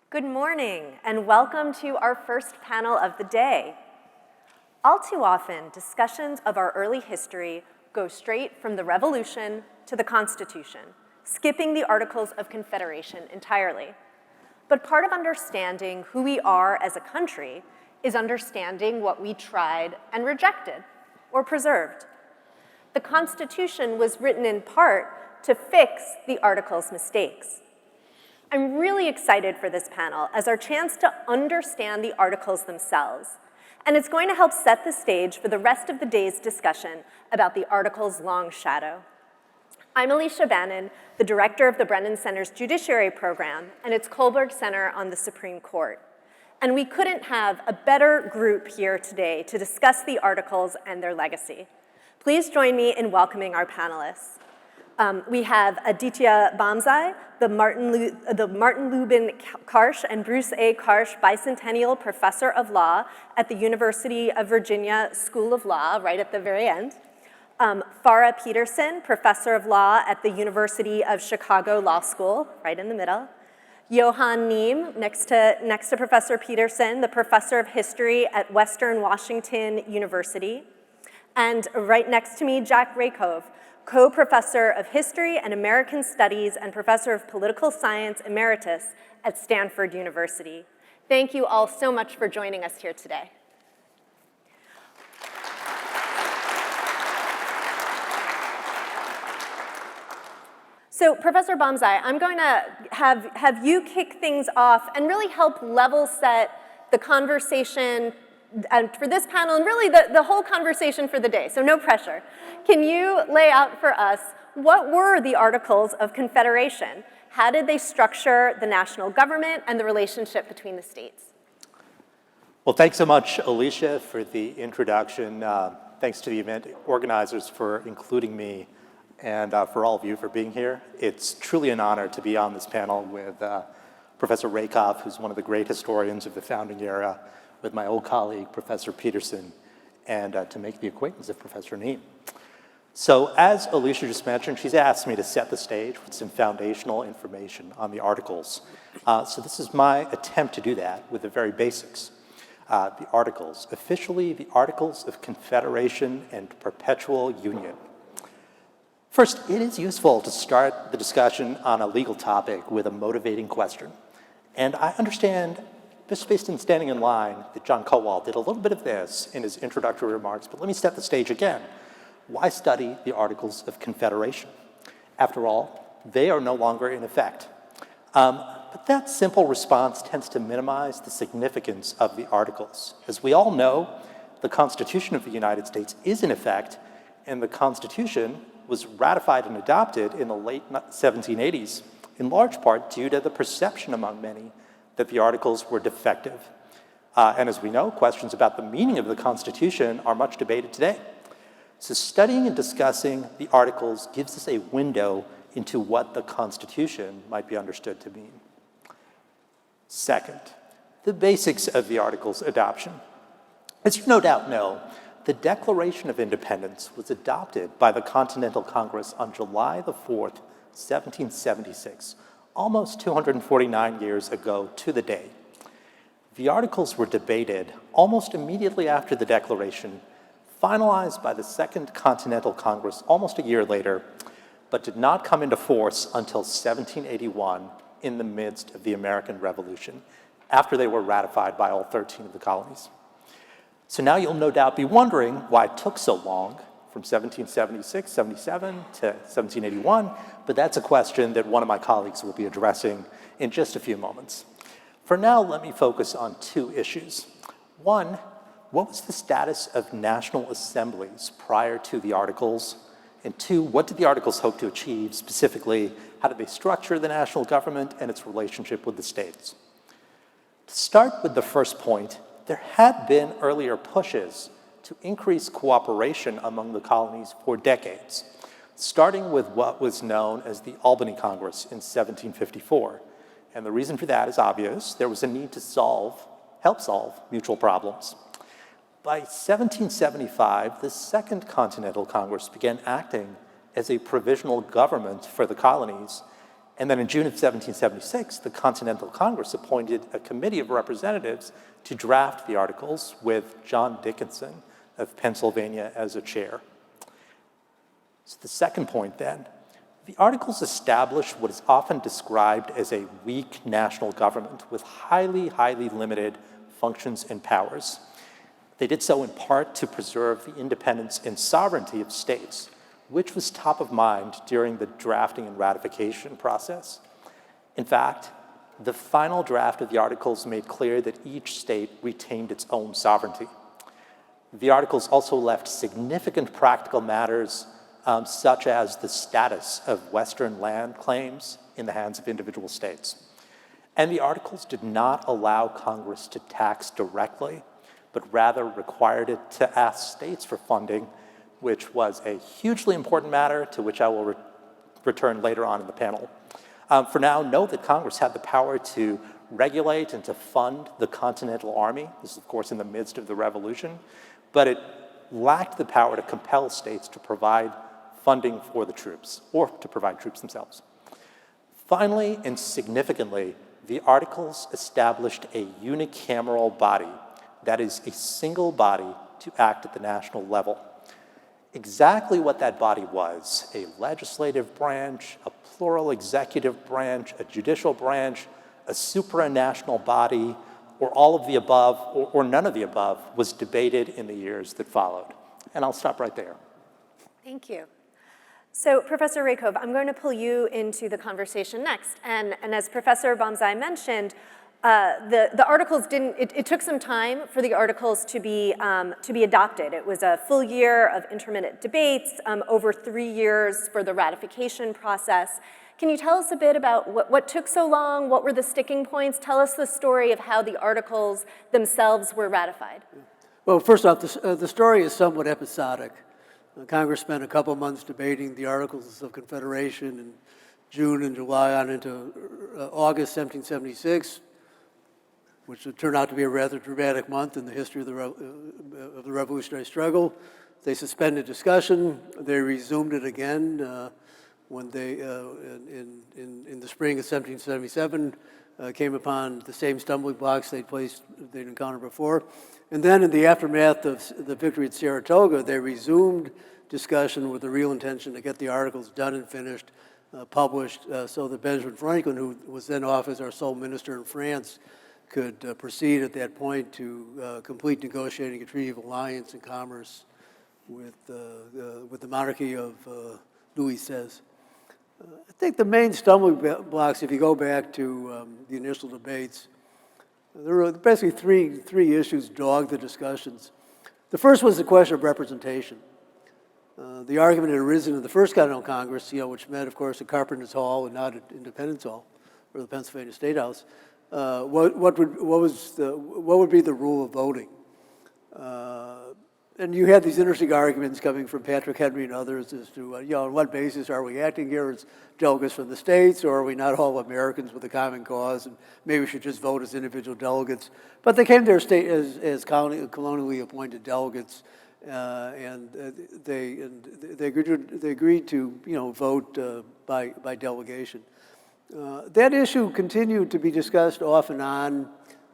Good morning, and welcome to our first panel of the day. All too often, discussions of our early history go straight from the Revolution to the Constitution, skipping the Articles of Confederation entirely. But part of understanding who we are as a country is understanding what we tried and rejected, or preserved. The Constitution was written in part to fix the Articles' mistakes. I'm really excited for this panel as our chance to understand the Articles themselves, and it's going to help set the stage for the rest of the day's discussion about the Articles' long shadow. I'm Alicia Bannon, the director of the Brennan Center's Judiciary Program and its Kohlberg Center on the Supreme Court. And we couldn't have a better group here today to discuss the Articles and their legacy. Please join me in welcoming our panelists. We have Aditya Bamzai, the Martin Lubin Karsh and Bruce A. Karsh Bicentennial Professor of Law at the University of Virginia School of Law, right at the very end. Farah Peterson, Professor of Law at the University of Chicago Law School, right in the middle. Johan Neem, next to Professor Peterson, the Professor of History at Western Washington University. And right next to me, Jack Rakove, co-professor of History and American Studies and Professor of Political Science Emeritus at Stanford University. Thank you all so much for joining us here today. So, Professor Bamzai, I'm going to have you kick things off and really help level set the conversation for this panel and really the whole conversation for the day, so no pressure. Can you lay out for us what were the Articles of Confederation? How did they structure the national government and the relationship between the states? Well, thanks so much, Alicia, for the introduction. Thanks to the event organizers for including me and for all of you for being here. It's truly an honor to be on this panel with Professor Rakove, who's one of the great historians of the founding era, with my old colleague, Professor Peterson, and to make the acquaintance of Professor Neem. So as Alicia just mentioned, she's asked me to set the stage with some foundational information on the Articles. So this is my attempt to do that with the very basics. The Articles, officially the Articles of Confederation and Perpetual Union. First, it is useful to start the discussion on a legal topic with a motivating question. And I understand, just based on standing in line, that John Kowal did a little bit of this in his introductory remarks, but let me set the stage again. Why study the Articles of Confederation? After all, they are no longer in effect. But that simple response tends to minimize the significance of the Articles. As we all know, the Constitution of the United States is in effect, and the Constitution was ratified and adopted in the late 1780s, in large part due to the perception among many that the Articles were defective. And as we know, questions about the meaning of the Constitution are much debated today. So studying and discussing the Articles gives us a window into what the Constitution might be understood to mean. Second, the basics of the Articles adoption. As you no doubt know, the Declaration of Independence was adopted by the Continental Congress on July the 4th, 1776, almost 249 years ago to the day. The Articles were debated almost immediately after the Declaration, finalized by the Second Continental Congress almost a year later, but did not come into force until 1781 in the midst of the American Revolution, after they were ratified by all 13 of the colonies. So now you'll no doubt be wondering why it took so long from 1776, 77 to 1781, but that's a question that one of my colleagues will be addressing in just a few moments. For now, let me focus on two issues. One, what was the status of national assemblies prior to the Articles? And two, what did the Articles hope to achieve? Specifically, how did they structure the national government and its relationship with the states? To start with the first point, there had been earlier pushes to increase cooperation among the colonies for decades, starting with what was known as the Albany Congress in 1754. And the reason for that is obvious. There was a need to help solve mutual problems. By 1775, the Second Continental Congress began acting as a provisional government for the colonies, And then in June of 1776, the Continental Congress appointed a committee of representatives to draft the Articles with John Dickinson of Pennsylvania as a chair. So the second point then, the Articles established what is often described as a weak national government with highly, highly limited functions and powers. They did so in part to preserve the independence and sovereignty of states, which was top of mind during the drafting and ratification process. In fact, the final draft of the Articles made clear that each state retained its own sovereignty. The Articles also left significant practical matters such as the status of Western land claims in the hands of individual states. And the Articles did not allow Congress to tax directly, but rather required it to ask states for funding, which was a hugely important matter to which I will return later on in the panel. For now, note that Congress had the power to regulate and to fund the Continental Army. This is, of course, in the midst of the Revolution, but it lacked the power to compel states to provide funding for the troops or to provide troops themselves. Finally, and significantly, the Articles established a unicameral body, that is, a single body to act at the national level. Exactly what that body was, a legislative branch, a plural executive branch, a judicial branch, a supranational body, or all of the above, or none of the above, was debated in the years that followed. And I'll stop right there. Thank you. So, Professor Raykov, I'm going to pull you into the conversation next. And as Professor Bamzai mentioned, the Articles it took some time for the Articles to be adopted. It was a full year of intermittent debates, over 3 years for the ratification process. Can you tell us a bit about what took so long? What were the sticking points? Tell us the story of how the Articles themselves were ratified. Well, first off, the story is somewhat episodic. Congress spent a couple months debating the Articles of Confederation in June and July on into August 1776, which would turn out to be a rather dramatic month in the history of the revolutionary struggle. They suspended discussion. They resumed it again when they, in the spring of 1777, came upon the same stumbling blocks they'd encountered before. And then in the aftermath of the victory at Saratoga, they resumed discussion with the real intention to get the Articles done and finished, published, so that Benjamin Franklin, who was then off as our sole minister in France, could proceed at that point to complete negotiating a treaty of alliance and commerce with the monarchy of Louis XVI. I think the main stumbling blocks, if you go back to the initial debates, there were basically three issues dogged the discussions. The first was the question of representation. The argument had arisen in the first Continental Congress, which met, of course, at Carpenter's Hall and not at Independence Hall or the Pennsylvania State House. What would be the rule of voting? And you had these interesting arguments coming from Patrick Henry and others as to, on what basis are we acting here as delegates from the states, or are we not all Americans with a common cause, and maybe we should just vote as individual delegates? But they came to their state as colonially appointed delegates, and they agreed to vote by delegation. That issue continued to be discussed off and on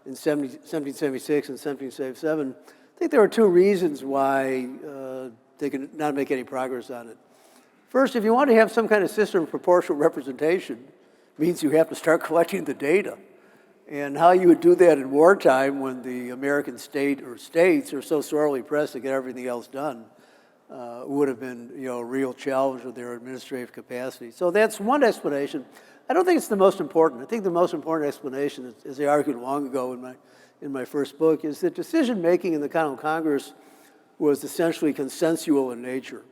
in 1776 and 1777. I think there were two reasons why they could not make any progress on it. First, if you want to have some kind of system of proportional representation, it means you have to start collecting the data. And how you would do that in wartime when the American state or states are so sorely pressed to get everything else done would have been a real challenge with their administrative capacity. So that's one explanation. I don't think it's the most important. I think the most important explanation, as I argued long ago in my first book, is that decision-making in the Continental Congress was essentially consensual in nature.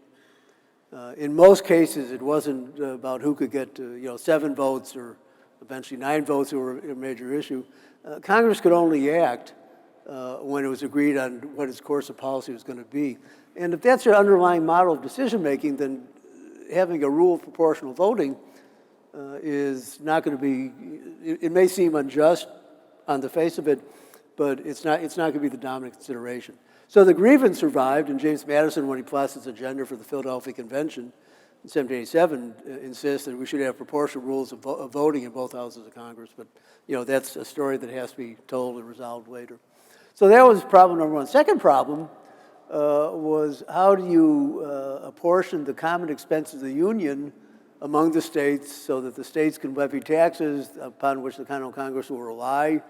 In most cases, it wasn't about who could get 7 votes or eventually 9 votes over a major issue. Congress could only act when it was agreed on what its course of policy was going to be. And if that's your underlying model of decision-making, then having a rule of proportional voting is not going to be, it may seem unjust on the face of it, but it's not going to be the dominant consideration. So the grievance survived, and James Madison, when he plots his agenda for the Philadelphia Convention, in 1787 insists that we should have proportional rules of voting in both houses of Congress. But, that's a story that has to be told and resolved later. So that was problem number one. Second problem was how do you apportion the common expenses of the Union among the states so that the states can levy taxes upon which the Continental Congress will rely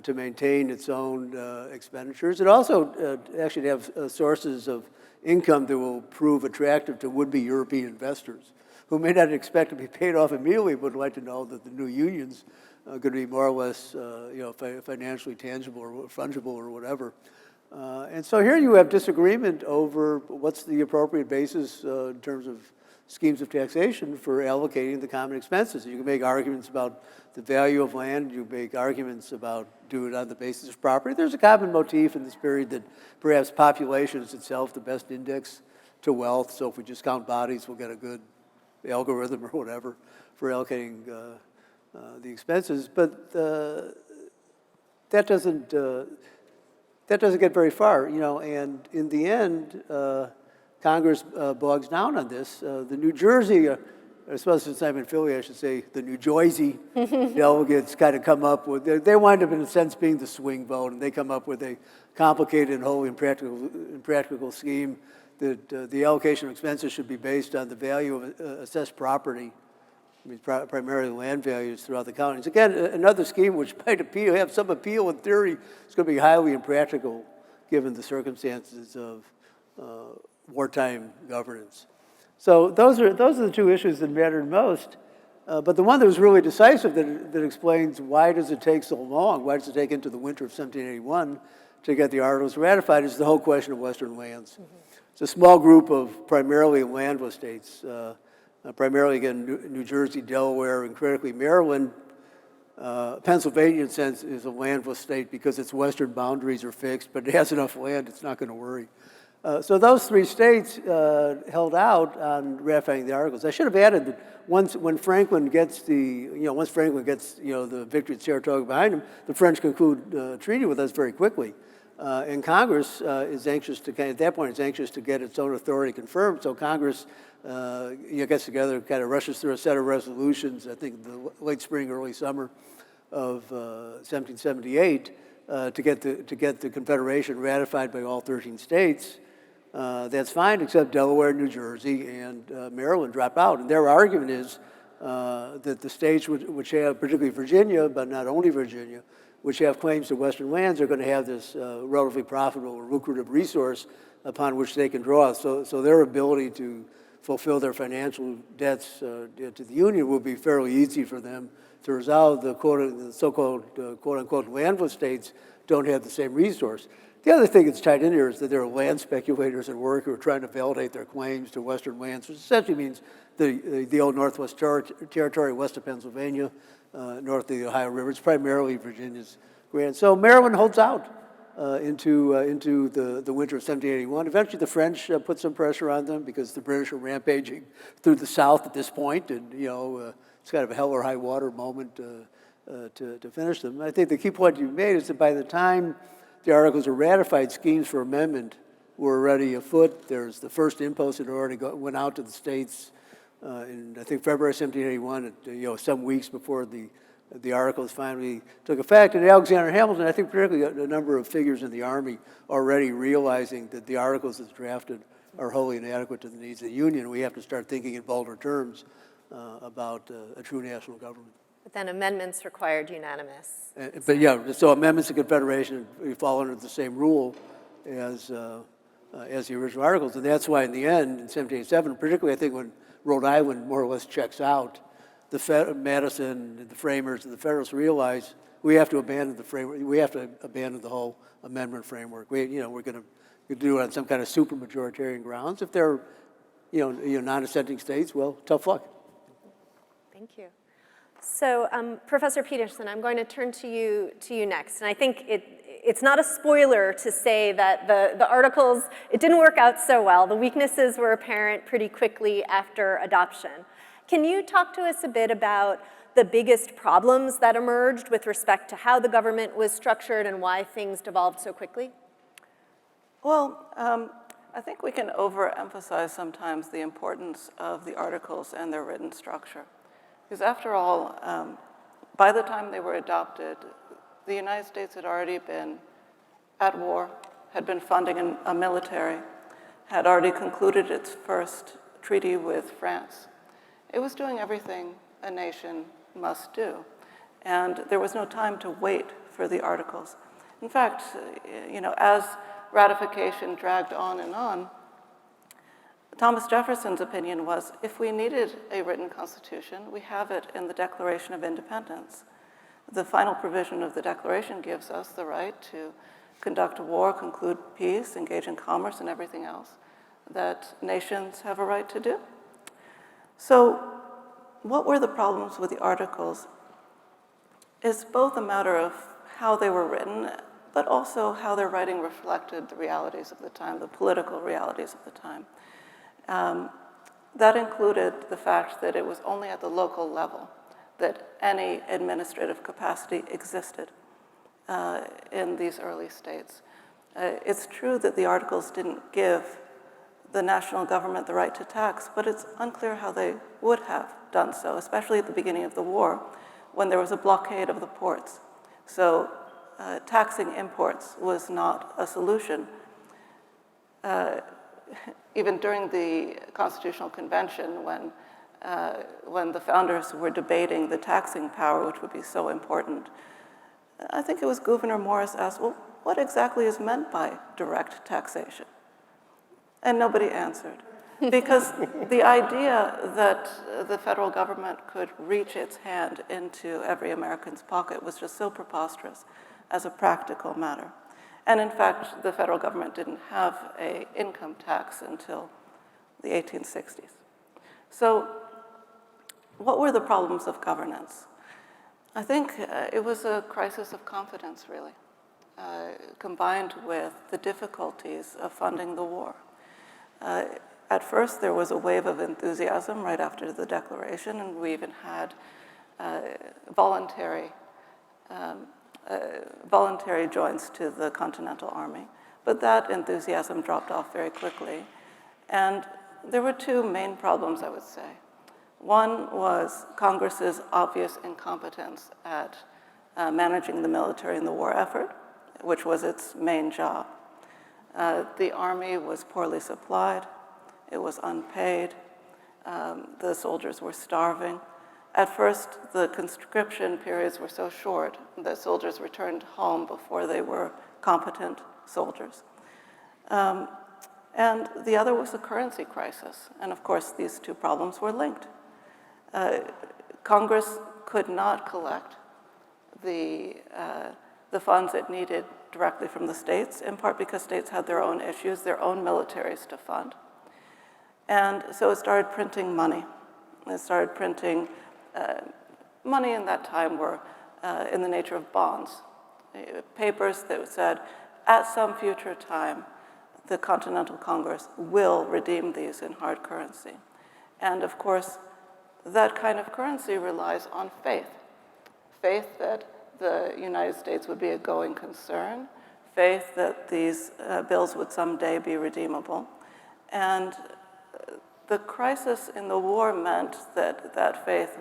to maintain its own expenditures. And also actually to have sources of income that will prove attractive to would-be European investors who may not expect to be paid off immediately but would like to know that the new unions are going to be more or less financially tangible or fungible or whatever. And so here you have disagreement over what's the appropriate basis in terms of schemes of taxation for allocating the common expenses. You can make arguments about the value of land. You make arguments about do it on the basis of property. There's a common motif in this period that perhaps population is itself the best index to wealth. So if we just count bodies, we'll get a good algorithm or whatever for allocating the expenses. But that doesn't get very far, and in the end, Congress bogs down on this. The New Jersey, I suppose since I'm in Philly, I should say the New Jersey delegates kind of come up with, they wind up in a sense being the swing vote, and they come up with a complicated and wholly impractical scheme that the allocation of expenses should be based on the value of assessed property, primarily land values throughout the counties. Again, another scheme which might have some appeal in theory. It's going to be highly impractical given the circumstances of wartime governance. So those are the two issues that mattered most. But the one that was really decisive that explains why does it take so long, why does it take into the winter of 1781 to get the Articles ratified is the whole question of Western lands. Mm-hmm. It's a small group of primarily landless states, primarily, again, New Jersey, Delaware, and critically Maryland. Pennsylvania, in a sense, is a landless state because its western boundaries are fixed, but it has enough land, it's not going to worry. So those three states held out on ratifying the Articles. I should have added that when Franklin gets the victory at Saratoga behind him, the French conclude a treaty with us very quickly. And Congress is anxious to, at that point, is anxious to get its own authority confirmed. So Congress gets together, kind of rushes through a set of resolutions, I think the late spring, early summer of 1778, to get the Confederation ratified by all 13 states. That's fine, except Delaware, New Jersey, and Maryland drop out. And their argument is that the states which have, particularly Virginia, but not only Virginia, which have claims to Western lands are going to have this relatively profitable or lucrative resource upon which they can draw. So their ability to fulfill their financial debts to the Union will be fairly easy for them to resolve. The so-called quote-unquote landless states don't have the same resource. The other thing that's tied in here is that there are land speculators at work who are trying to validate their claims to Western lands, which essentially means the old Northwest Territory west of Pennsylvania, north of the Ohio River. It's primarily Virginia's grant. So Maryland holds out into the winter of 1781. Eventually the French put some pressure on them because the British are rampaging through the South at this point, and it's kind of a hell or high water moment to finish them. And I think the key point you made is that by the time the Articles were ratified, schemes for amendment were already afoot. There's the first impost had already went out to the states in, I think, February 1781, some weeks before the Articles finally took effect. And Alexander Hamilton, I think particularly a number of figures in the Army already realizing that the Articles as drafted are wholly inadequate to the needs of the Union. We have to start thinking in bolder terms about a true national government. But then amendments required unanimous. So amendments to Confederation fall under the same rule as the original Articles. And that's why in the end, in 1787, particularly I think when Rhode Island more or less checks out, Madison, the framers, and the Federalists realize we have to abandon the framework. We have to abandon the whole amendment framework. We're going to do it on some kind of super majoritarian grounds. If they're non-assenting states, well, tough luck. Thank you. So, Professor Peterson, I'm going to turn to you next. And I think it's not a spoiler to say that the Articles, it didn't work out so well. The weaknesses were apparent pretty quickly after adoption. Can you talk to us a bit about the biggest problems that emerged with respect to how the government was structured and why things devolved so quickly? Well, I think we can overemphasize sometimes the importance of the articles and their written structure. Because after all, by the time they were adopted, the United States had already been at war, had been funding a military, had already concluded its first treaty with France. It was doing everything a nation must do. And there was no time to wait for the articles. In fact, as ratification dragged on and on, Thomas Jefferson's opinion was, if we needed a written constitution, we have it in the Declaration of Independence. The final provision of the Declaration gives us the right to conduct a war, conclude peace, engage in commerce, and everything else that nations have a right to do. So what were the problems with the articles? It's both a matter of how they were written, but also how their writing reflected the realities of the time, the political realities of the time. That included the fact that it was only at the local level that any administrative capacity existed in these early states. It's true that the articles didn't give the national government the right to tax, but it's unclear how they would have done so, especially at the beginning of the war, when there was a blockade of the ports. So taxing imports was not a solution. Even during the Constitutional Convention, when the founders were debating the taxing power, which would be so important, I think it was Gouverneur Morris asked, well, what exactly is meant by direct taxation? And nobody answered. Because the idea that the federal government could reach its hand into every American's pocket was just so preposterous as a practical matter. And in fact, the federal government didn't have an income tax until the 1860s. So what were the problems of governance? I think it was a crisis of confidence, really, combined with the difficulties of funding the war. At first, there was a wave of enthusiasm right after the Declaration, and we even had voluntary joins to the Continental Army. But that enthusiasm dropped off very quickly. And there were two main problems, I would say. One was Congress's obvious incompetence at managing the military in the war effort, which was its main job. The Army was poorly supplied. It was unpaid. The soldiers were starving. At first, the conscription periods were so short that soldiers returned home before they were competent soldiers. And the other was the currency crisis. And of course, these two problems were linked. Congress could not collect the funds it needed directly from the states, in part because states had their own issues, their own militaries to fund. And so it started printing money. It started printing money in that time were in the nature of bonds, papers that said, at some future time, the Continental Congress will redeem these in hard currency. And of course, that kind of currency relies on faith. Faith that the United States would be a going concern, faith that these bills would someday be redeemable. And the crisis in the war meant that that faith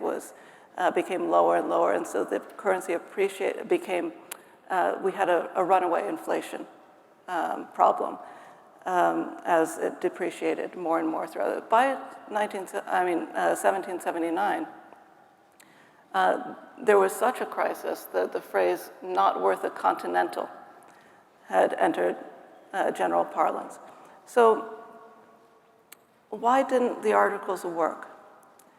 became lower and lower, and so the currency became, we had a runaway inflation problem as it depreciated more and more throughout it. By 1779, there was such a crisis that the phrase "not worth a continental" had entered general parlance. So why didn't the articles work?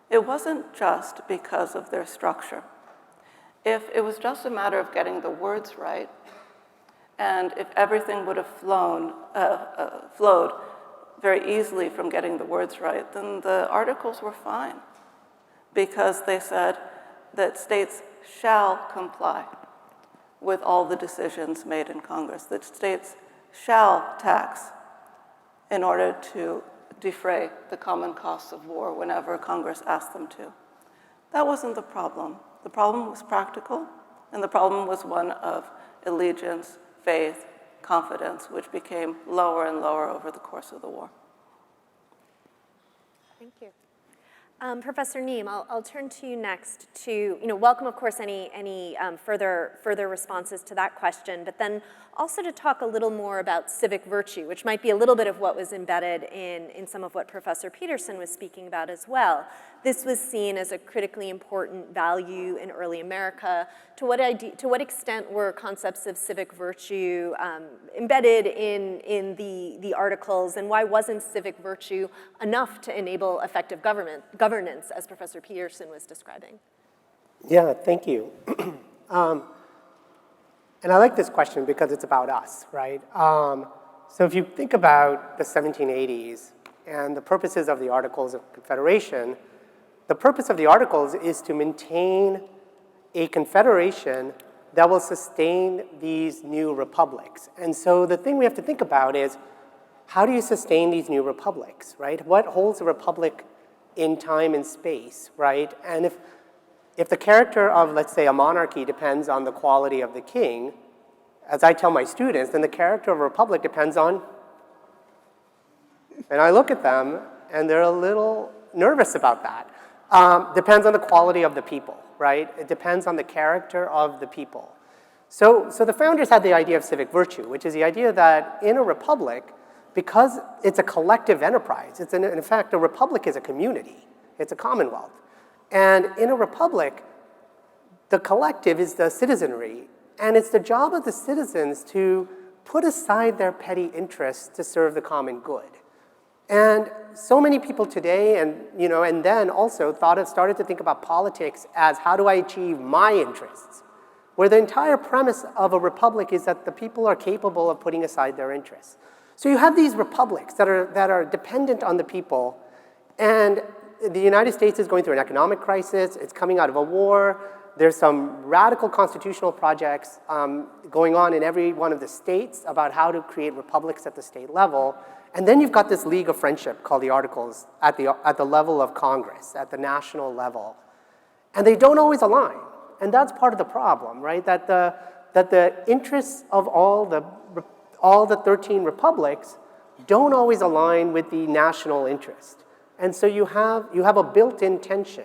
It wasn't just because of their structure. If it was just a matter of getting the words right, and if everything would have flowed very easily from getting the words right, then the articles were fine, because they said that states shall comply with all the decisions made in Congress, that states shall tax in order to defray the common costs of war whenever Congress asked them to. That wasn't the problem. The problem was practical, and the problem was one of allegiance, faith, confidence, which became lower and lower over the course of the war. Thank you. Professor Neem, I'll turn to you next to, welcome, of course, any further responses to that question, but then also to talk a little more about civic virtue, which might be a little bit of what was embedded in some of what Professor Peterson was speaking about as well. This was seen as a critically important value in early America. To what extent were concepts of civic virtue embedded in the Articles, and why wasn't civic virtue enough to enable effective governance, as Professor Peterson was describing? Yeah, thank you. And I like this question because it's about us, right? So if you think about the 1780s and the purposes of the Articles of Confederation, the purpose of the Articles is to maintain a confederation that will sustain these new republics. And so the thing we have to think about is, how do you sustain these new republics, right? What holds a republic in time and space, right? And if the character of, let's say, a monarchy depends on the quality of the king, as I tell my students, then the character of a republic depends on, and I look at them and they're a little nervous about that. Depends on the quality of the people, right? It depends on the character of the people. So the founders had the idea of civic virtue, which is the idea that in a republic, because it's a collective enterprise, in fact, a republic is a community, it's a commonwealth. And in a republic, the collective is the citizenry, and it's the job of the citizens to put aside their petty interests to serve the common good. And so many people today, and then also started to think about politics as, how do I achieve my interests? Where the entire premise of a republic is that the people are capable of putting aside their interests. So you have these republics that are dependent on the people, and the United States is going through an economic crisis, it's coming out of a war, there's some radical constitutional projects going on in every one of the states about how to create republics at the state level. And then you've got this League of Friendship called the Articles at the level of Congress, at the national level. And they don't always align. And that's part of the problem, right? That the interests of all the 13 republics don't always align with the national interest. And so you have a built-in tension.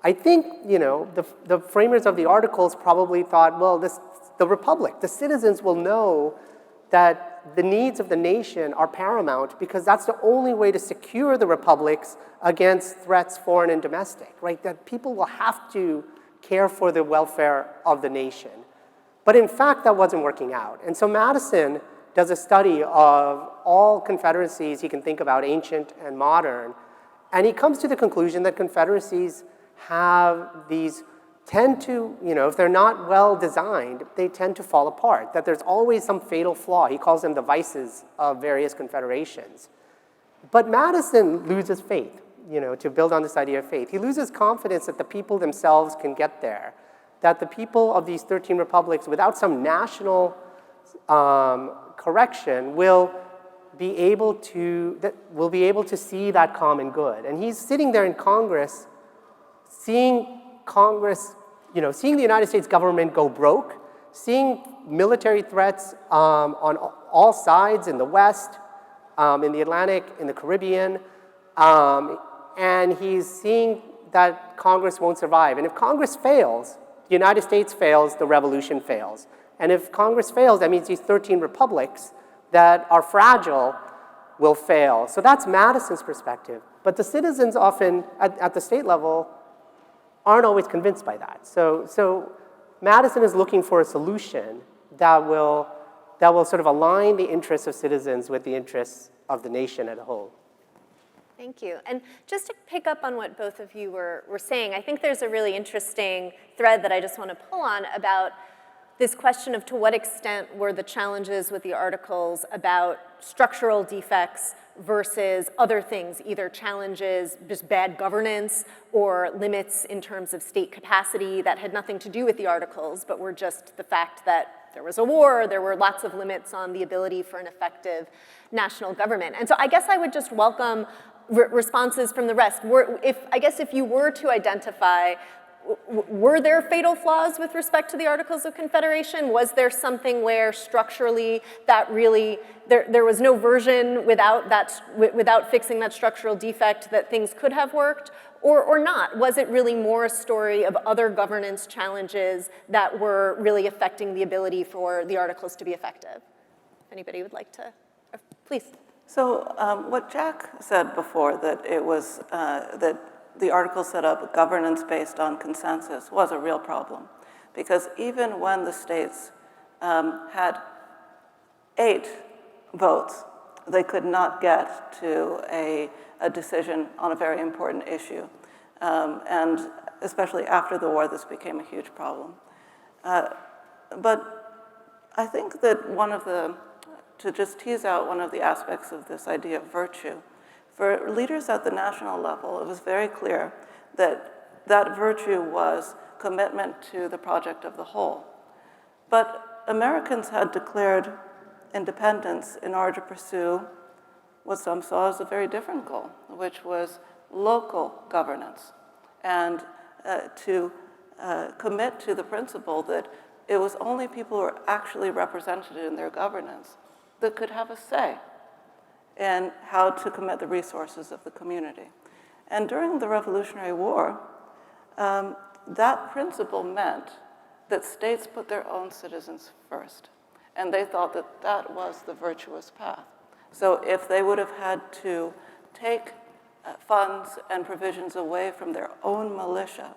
I think, the framers of the Articles probably thought, well, the republic, the citizens will know that the needs of the nation are paramount because that's the only way to secure the republics against threats, foreign and domestic, right? That people will have to care for the welfare of the nation. But in fact, that wasn't working out. And so Madison does a study of all confederacies he can think about, ancient and modern, and he comes to the conclusion that confederacies tend to, if they're not well designed, they tend to fall apart, that there's always some fatal flaw. He calls them the vices of various confederations. But Madison loses faith, to build on this idea of faith. He loses confidence that the people themselves can get there, that the people of these 13 republics, without some national correction, will be able to see that common good. And he's sitting there in Congress, seeing the United States government go broke, seeing military threats on all sides in the West, in the Atlantic, in the Caribbean, and he's seeing that Congress won't survive. And if Congress fails, the United States fails, the revolution fails. And if Congress fails, that means these 13 republics that are fragile will fail. So that's Madison's perspective. But the citizens often, at the state level, aren't always convinced by that. So Madison is looking for a solution that will sort of align the interests of citizens with the interests of the nation as a whole. Thank you. And just to pick up on what both of you were saying, I think there's a really interesting thread that I just want to pull on about this question of to what extent were the challenges with the Articles about structural defects versus other things, either challenges, just bad governance, or limits in terms of state capacity that had nothing to do with the Articles, but were just the fact that there was a war, there were lots of limits on the ability for an effective national government. And so I guess I would just welcome responses from the rest. If you were to identify were there fatal flaws with respect to the Articles of Confederation? Was there something where structurally that really, there was no version without fixing that structural defect that things could have worked? Or not? Was it really more a story of other governance challenges that were really affecting the ability for the Articles to be effective? If anybody would like to, please. So what Jack said before, that it was, that the Articles set up governance based on consensus, was a real problem. Because even when the states had 8 votes, they could not get to a decision on a very important issue. And especially after the war, this became a huge problem. But I think that to just tease out one of the aspects of this idea of virtue, for leaders at the national level, it was very clear that that virtue was commitment to the project of the whole. But Americans had declared independence in order to pursue what some saw as a very different goal, which was local governance, and to commit to the principle that it was only people who were actually represented in their governance that could have a say in how to commit the resources of the community. And during the Revolutionary War, that principle meant that states put their own citizens first, and they thought that that was the virtuous path. So if they would have had to take funds and provisions away from their own militia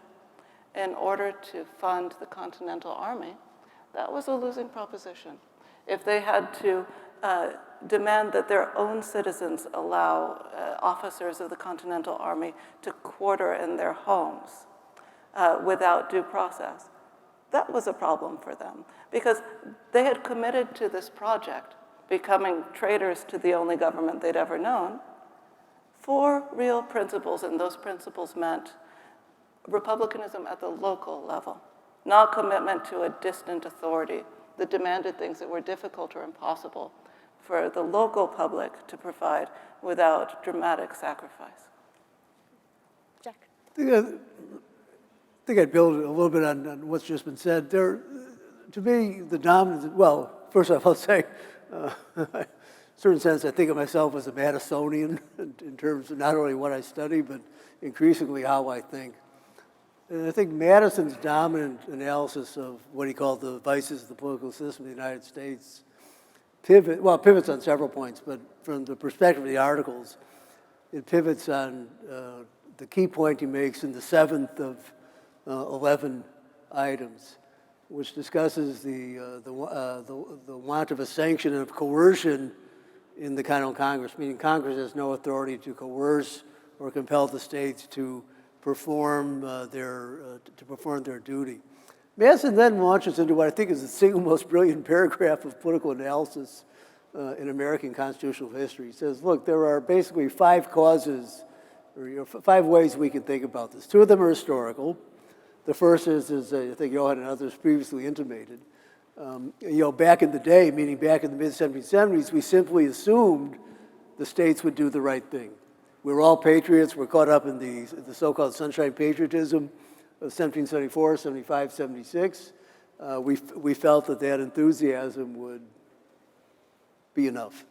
in order to fund the Continental Army, that was a losing proposition. If they had to demand that their own citizens allow officers of the Continental Army to quarter in their homes without due process, that was a problem for them, because they had committed to this project, becoming traitors to the only government they'd ever known, for real principles, and those principles meant republicanism at the local level, not commitment to a distant authority that demanded things that were difficult or impossible for the local public to provide without dramatic sacrifice. Jack. I think I'd build a little bit on what's just been said. To me, the dominant, well, first off, I'll say, in a certain sense, I think of myself as a Madisonian in terms of not only what I study, but increasingly how I think. And I think Madison's dominant analysis of what he called the vices of the political system of the United States pivots on several points, but from the perspective of the Articles, it pivots on the key point he makes in the 7th of 11 items, which discusses the want of a sanction of coercion in the Continental Congress, meaning Congress has no authority to coerce or compel the states to perform their duty. Madison then launches into what I think is the single most brilliant paragraph of political analysis in American constitutional history. He says, look, there are basically 5 causes, or 5 ways we can think about this. 2 of them are historical. The first is I think Johan and others previously intimated, back in the day, meaning back in the mid-1770s, we simply assumed the states would do the right thing. We were all patriots. We're caught up in the so-called sunshine patriotism of 1774, 75, 76. We felt that enthusiasm would be enough.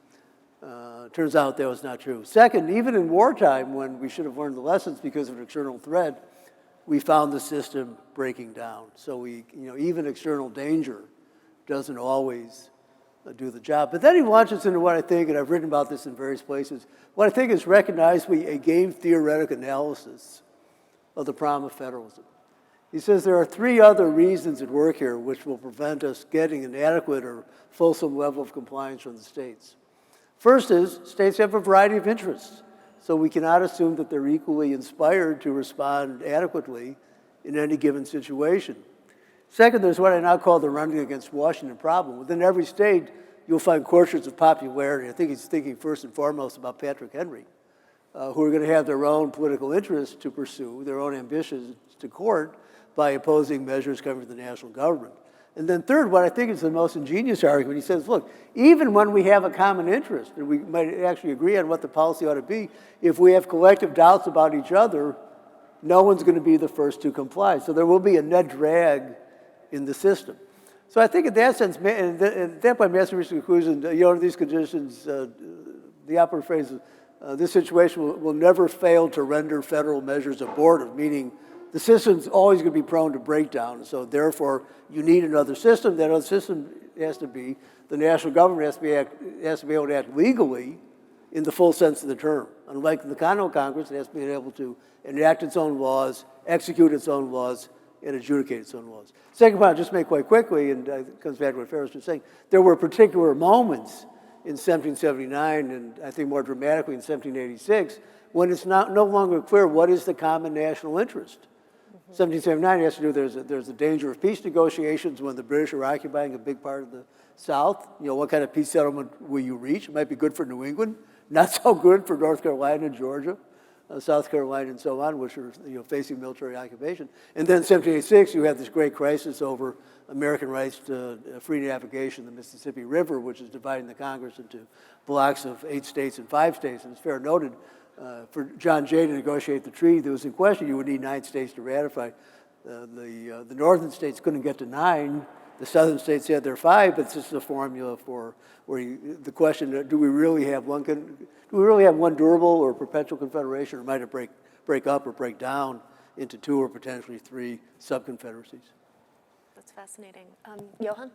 Turns out that was not true. Second, even in wartime, when we should have learned the lessons because of an external threat, we found the system breaking down. So even external danger doesn't always do the job. But then he launches into what I think, and I've written about this in various places, what I think is recognizably a game theoretic analysis of the problem of federalism. He says there are 3 other reasons at work here which will prevent us getting an adequate or fulsome level of compliance from the states. First is, states have a variety of interests, so we cannot assume that they're equally inspired to respond adequately in any given situation. Second, there's what I now call the running against Washington problem. Within every state, you'll find quotients of popularity. I think he's thinking first and foremost about Patrick Henry, who are going to have their own political interests to pursue, their own ambitions to court by opposing measures coming from the national government. And then third, what I think is the most ingenious argument, he says, look, even when we have a common interest, and we might actually agree on what the policy ought to be, if we have collective doubts about each other, no one's going to be the first to comply. So there will be a net drag in the system. So I think in that sense, and at that point, Master reached the conclusion, under these conditions, the operative phrase is, this situation will never fail to render federal measures abortive, meaning the system's always going to be prone to breakdown. So therefore, you need another system. That other system has to be, the national government has to be able to act legally in the full sense of the term. Unlike the Continental Congress, it has to be able to enact its own laws, execute its own laws, and adjudicate its own laws. Second point, I'll just make quite quickly, and it comes back to what Farah was saying, there were particular moments in 1779, and I think more dramatically in 1786, when it's no longer clear what is the common national interest. 1779 has to do, there's a danger of peace negotiations when the British are occupying a big part of the South. What kind of peace settlement will you reach? It might be good for New England, not so good for North Carolina and Georgia, South Carolina and so on, which are facing military occupation. And then 1786, you have this great crisis over American rights to free navigation of the Mississippi River, which is dividing the Congress into blocks of 8 states and 5 states. And as Farah noted, for John Jay to negotiate the treaty that was in question, you would need 9 states to ratify. The northern states couldn't get to 9. The southern states had their 5, but it's just a formula for the question: do we really have one durable or perpetual confederation, or might it break up or break down into 2 or potentially 3 sub-confederacies? That's fascinating. Johan?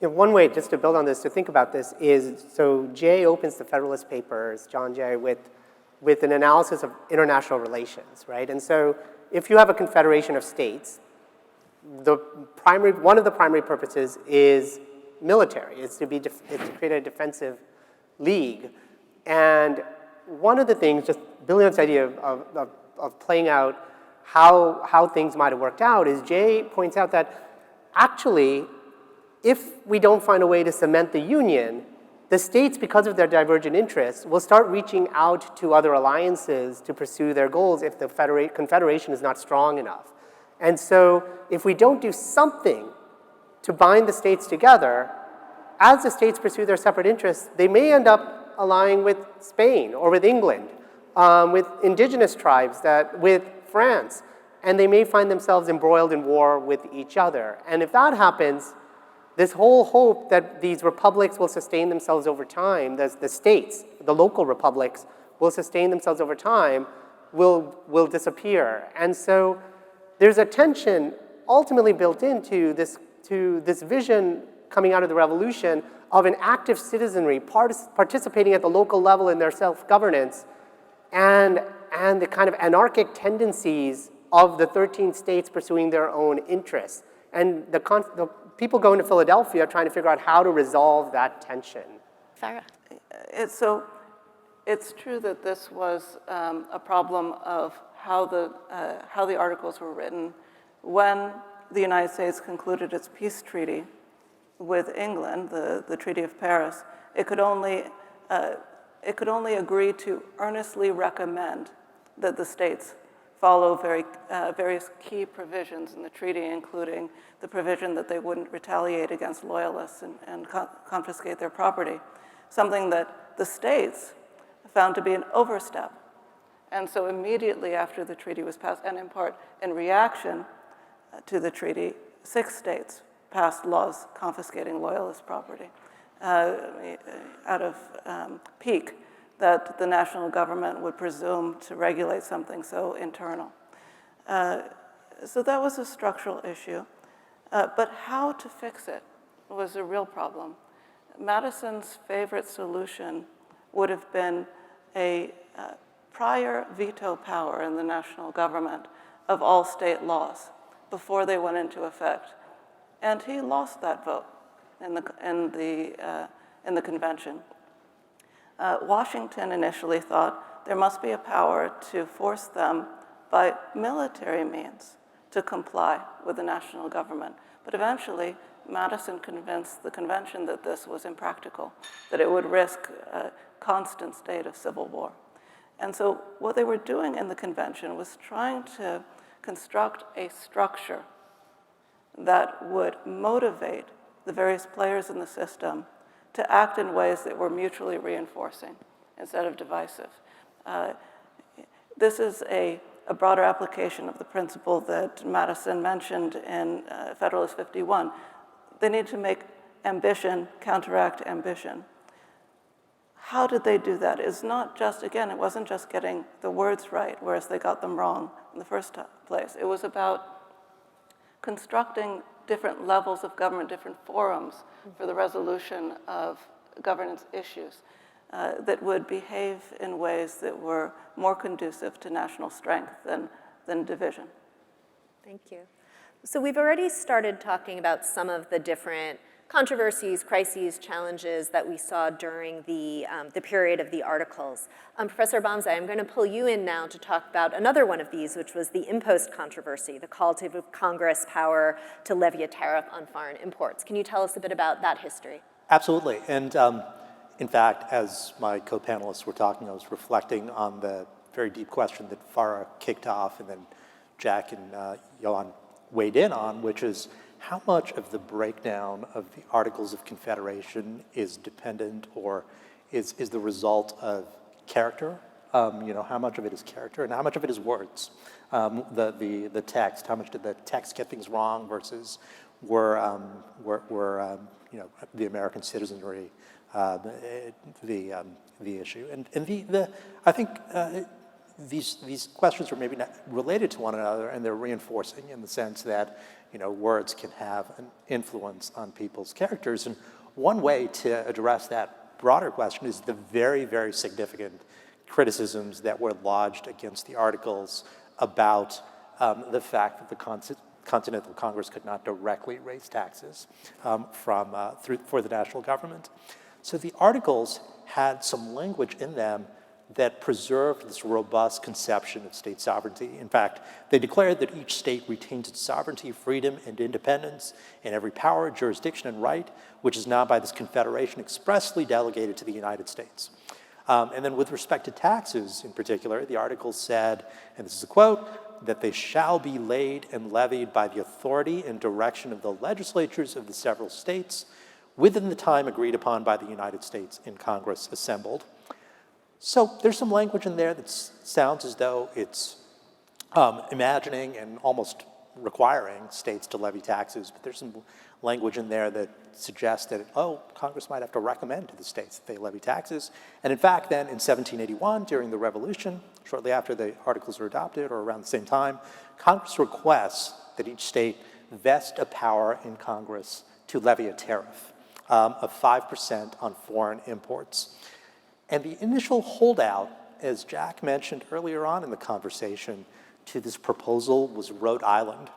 Yeah, one way, just to build on this, to think about this is, so Jay opens the Federalist Papers, John Jay, with an analysis of international relations, right? And so if you have a confederation of states, one of the primary purposes is military. It's to create a defensive league. And one of the things, just building on this idea of playing out how things might have worked out, is Jay points out that actually, if we don't find a way to cement the Union, the states, because of their divergent interests, will start reaching out to other alliances to pursue their goals if the confederation is not strong enough. And so if we don't do something to bind the states together, as the states pursue their separate interests, they may end up allying with Spain or with England, with indigenous tribes, with France, and they may find themselves embroiled in war with each other. And if that happens, this whole hope that these republics will sustain themselves over time, the states, the local republics, will sustain themselves over time, will disappear. And so there's a tension ultimately built into this vision coming out of the revolution of an active citizenry participating at the local level in their self-governance, and the kind of anarchic tendencies of the 13 states pursuing their own interests. And the people going to Philadelphia trying to figure out how to resolve that tension. Farah? It's true that this was a problem of how the Articles were written when the United States concluded its peace treaty with England, the Treaty of Paris. It could only agree to earnestly recommend that the states follow various key provisions in the treaty, including the provision that they wouldn't retaliate against loyalists and confiscate their property, something that the states found to be an overstep. And so immediately after the treaty was passed, and in part in reaction to the treaty, 6 states passed laws confiscating loyalist property out of pique that the national government would presume to regulate something so internal. So that was a structural issue. But how to fix it was a real problem. Madison's favorite solution would have been a prior veto power in the national government of all state laws before they went into effect. And he lost that vote in the convention. Washington initially thought there must be a power to force them by military means to comply with the national government. But eventually, Madison convinced the convention that this was impractical, that it would risk a constant state of civil war. And so what they were doing in the convention was trying to construct a structure that would motivate the various players in the system to act in ways that were mutually reinforcing instead of divisive. This is a a broader application of the principle that Madison mentioned in Federalist 51. They need to make ambition counteract ambition. How did they do that? It's not just, again, it wasn't just getting the words right, whereas they got them wrong in the first place. It was about constructing different levels of government, different forums for the resolution of governance issues that would behave in ways that were more conducive to national strength than division. Thank you. So we've already started talking about some of the different controversies, crises, challenges that we saw during the period of the Articles. Professor Bamzai, I'm going to pull you in now to talk about another one of these, which was the impost controversy, the call to give Congress power to levy a tariff on foreign imports. Can you tell us a bit about that history? Absolutely. And in fact, as my co-panelists were talking, I was reflecting on the very deep question that Farah kicked off and then Jack and Johan weighed in on, which is how much of the breakdown of the Articles of Confederation is dependent or is the result of character? How much of it is character and how much of it is words? The text, how much did the text get things wrong versus were the American citizenry the issue? And I think these questions are maybe not related to one another, and they're reinforcing in the sense that words can have an influence on people's characters. And one way to address that broader question is the very, very significant criticisms that were lodged against the Articles about the fact that the Continental Congress could not directly raise taxes for the national government. So the Articles had some language in them that preserved this robust conception of state sovereignty. In fact, they declared that each state retains its sovereignty, freedom, and independence in every power, jurisdiction, and right, which is now by this confederation expressly delegated to the United States. And then with respect to taxes in particular, the Articles said, and this is a quote, that they shall be laid and levied by the authority and direction of the legislatures of the several states within the time agreed upon by the United States in Congress assembled. So there's some language in there that sounds as though it's imagining and almost requiring states to levy taxes, but there's some language in there that suggests that, Congress might have to recommend to the states that they levy taxes. And in fact, then in 1781, during the Revolution, shortly after the Articles were adopted or around the same time, Congress requests that each state vest a power in Congress to levy a tariff of 5% on foreign imports. And the initial holdout, as Jack mentioned earlier on in the conversation, to this proposal was Rhode Island.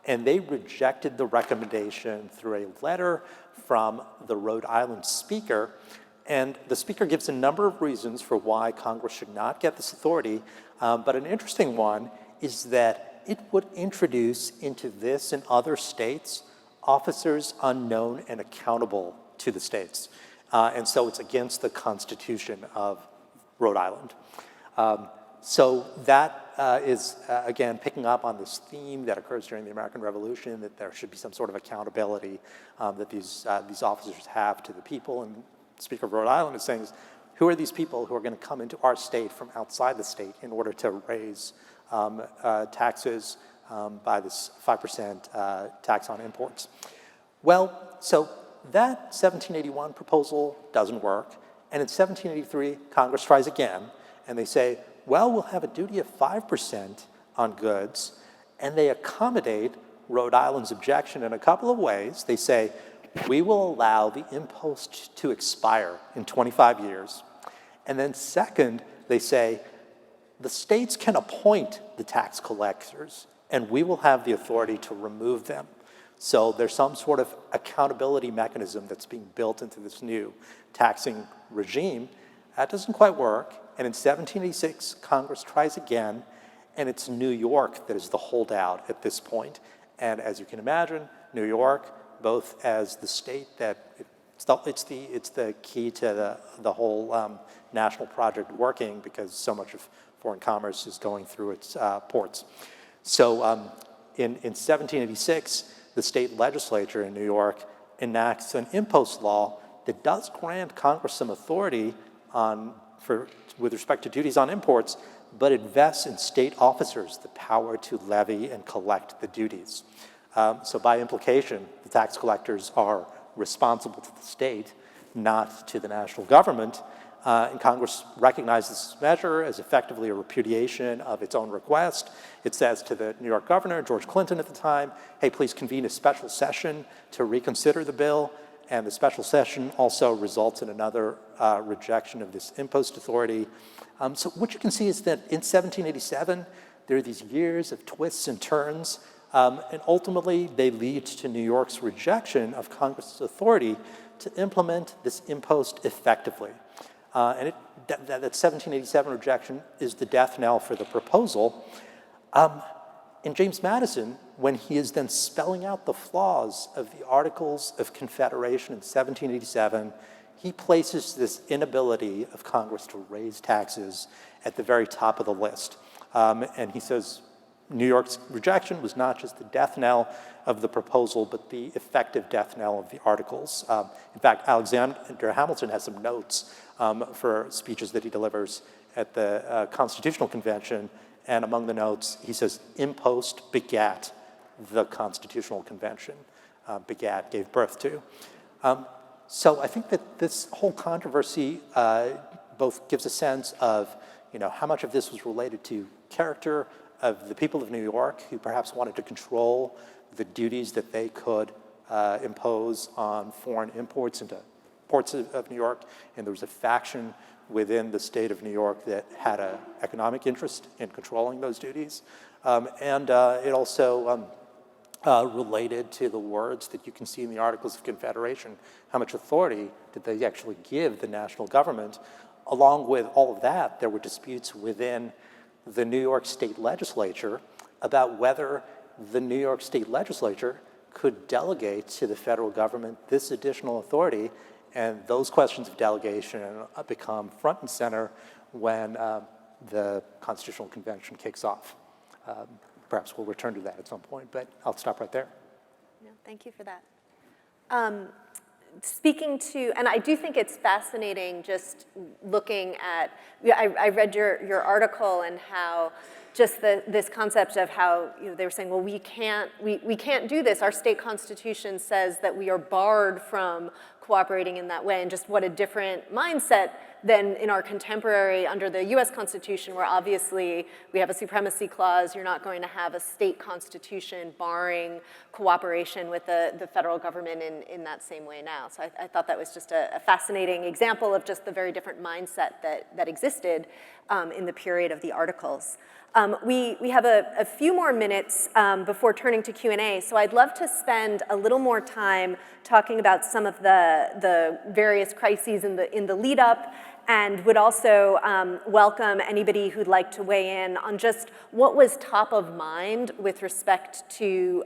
And they rejected the recommendation through a letter from the Rhode Island Speaker. And the Speaker gives a number of reasons for why Congress should not get this authority. But an interesting one is that it would introduce into this and other states officers unknown and accountable to the states. And so it's against the Constitution of Rhode Island. So that is, again, picking up on this theme that occurs during the American Revolution, that there should be some sort of accountability that these officers have to the people. And the Speaker of Rhode Island is saying, who are these people who are going to come into our state from outside the state in order to raise taxes by this 5% tax on imports? Well, so that 1781 proposal doesn't work. And in 1783, Congress tries again, and they say, well, we'll have a duty of 5% on goods, and they accommodate Rhode Island's objection in a couple of ways. They say, we will allow the impost to expire in 25 years. And then second, they say, the states can appoint the tax collectors, and we will have the authority to remove them. So there's some sort of accountability mechanism that's being built into this new taxing regime. That doesn't quite work. And in 1786, Congress tries again, and it's New York that is the holdout at this point. And as you can imagine, New York, both as the state that it's the key to the whole national project working, because so much of foreign commerce is going through its ports. So in 1786, the state legislature in New York enacts an impost law that does grant Congress some authority with respect to duties on imports, but it vests in state officers the power to levy and collect the duties. So by implication, the tax collectors are responsible to the state, not to the national government. And Congress recognizes this measure as effectively a repudiation of its own request. It says to the New York governor, George Clinton at the time, hey, please convene a special session to reconsider the bill. And the special session also results in another rejection of this impost authority. So what you can see is that in 1787, there are these years of twists and turns, and ultimately they lead to New York's rejection of Congress's authority to implement this impost effectively. And that 1787 rejection is the death knell for the proposal. And James Madison, when he is then spelling out the flaws of the Articles of Confederation in 1787, he places this inability of Congress to raise taxes at the very top of the list. And he says New York's rejection was not just the death knell of the proposal, but the effective death knell of the Articles. In fact, Alexander Hamilton has some notes for speeches that he delivers at the Constitutional Convention. And among the notes, he says, impost begat the Constitutional Convention. Begat, gave birth to. So I think that this whole controversy both gives a sense of how much of this was related to character of the people of New York, who perhaps wanted to control the duties that they could impose on foreign imports into ports of New York. And there was a faction within the state of New York that had an economic interest in controlling those duties. And it also related to the words that you can see in the Articles of Confederation. How much authority did they actually give the national government? Along with all of that, there were disputes within the New York State Legislature about whether the New York State Legislature could delegate to the federal government this additional authority. And those questions of delegation become front and center when the Constitutional Convention kicks off. Perhaps we'll return to that at some point, but I'll stop right there. No, thank you for that. Speaking to, and I do think it's fascinating just looking at, I read your article and how just this concept of how they were saying, well, we can't do this. Our state constitution says that we are barred from cooperating in that way, and just what a different mindset than in our contemporary, under the US Constitution, where obviously we have a supremacy clause. You're not going to have a state constitution barring cooperation with the federal government in that same way now. So I thought that was just a fascinating example of just the very different mindset that existed in the period of the Articles. We have a few more minutes before turning to Q&A, so I'd love to spend a little more time talking about some of the various crises in the lead up, and would also welcome anybody who'd like to weigh in on just what was top of mind with respect to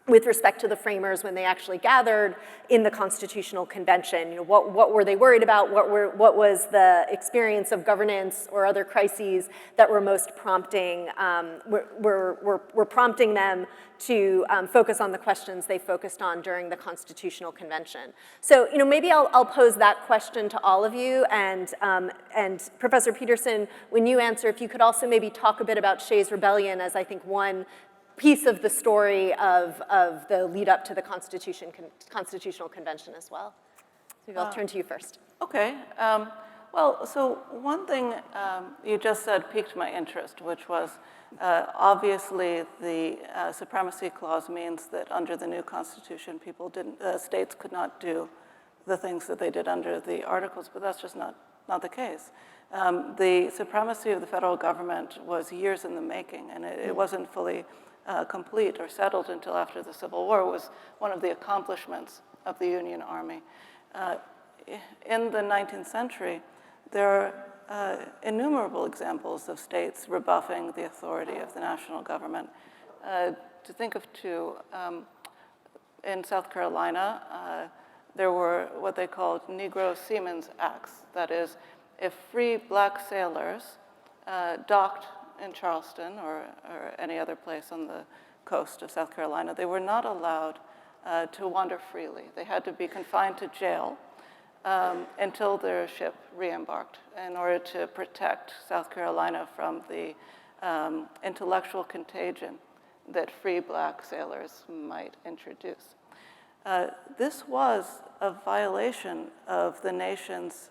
the framers when they actually gathered in the Constitutional Convention. What were they worried about? What was the experience of governance or other crises that were most prompting, were prompting them to focus on the questions they focused on during the Constitutional Convention? So, maybe I'll pose that question to all of you, and Professor Peterson, when you answer, if you could also maybe talk a bit about Shays' Rebellion as I think one piece of the story of the lead up to the Constitutional Convention as well. So maybe I'll turn to you first. Okay. Well, so one thing you just said piqued my interest, which was obviously the Supremacy Clause means that under the new Constitution, states could not do the things that they did under the Articles, but that's just not the case. The supremacy of the federal government was years in the making, and it wasn't fully complete or settled until after the Civil War. Was one of the accomplishments of the Union Army. In the 19th century, there are innumerable examples of states rebuffing the authority of the national government. To think of two, in South Carolina, there were what they called Negro Seamen's Acts. That is, if free black sailors docked in Charleston or any other place on the coast of South Carolina, they were not allowed to wander freely. They had to be confined to jail until their ship re-embarked in order to protect South Carolina from the intellectual contagion that free black sailors might introduce. This was a violation of the nation's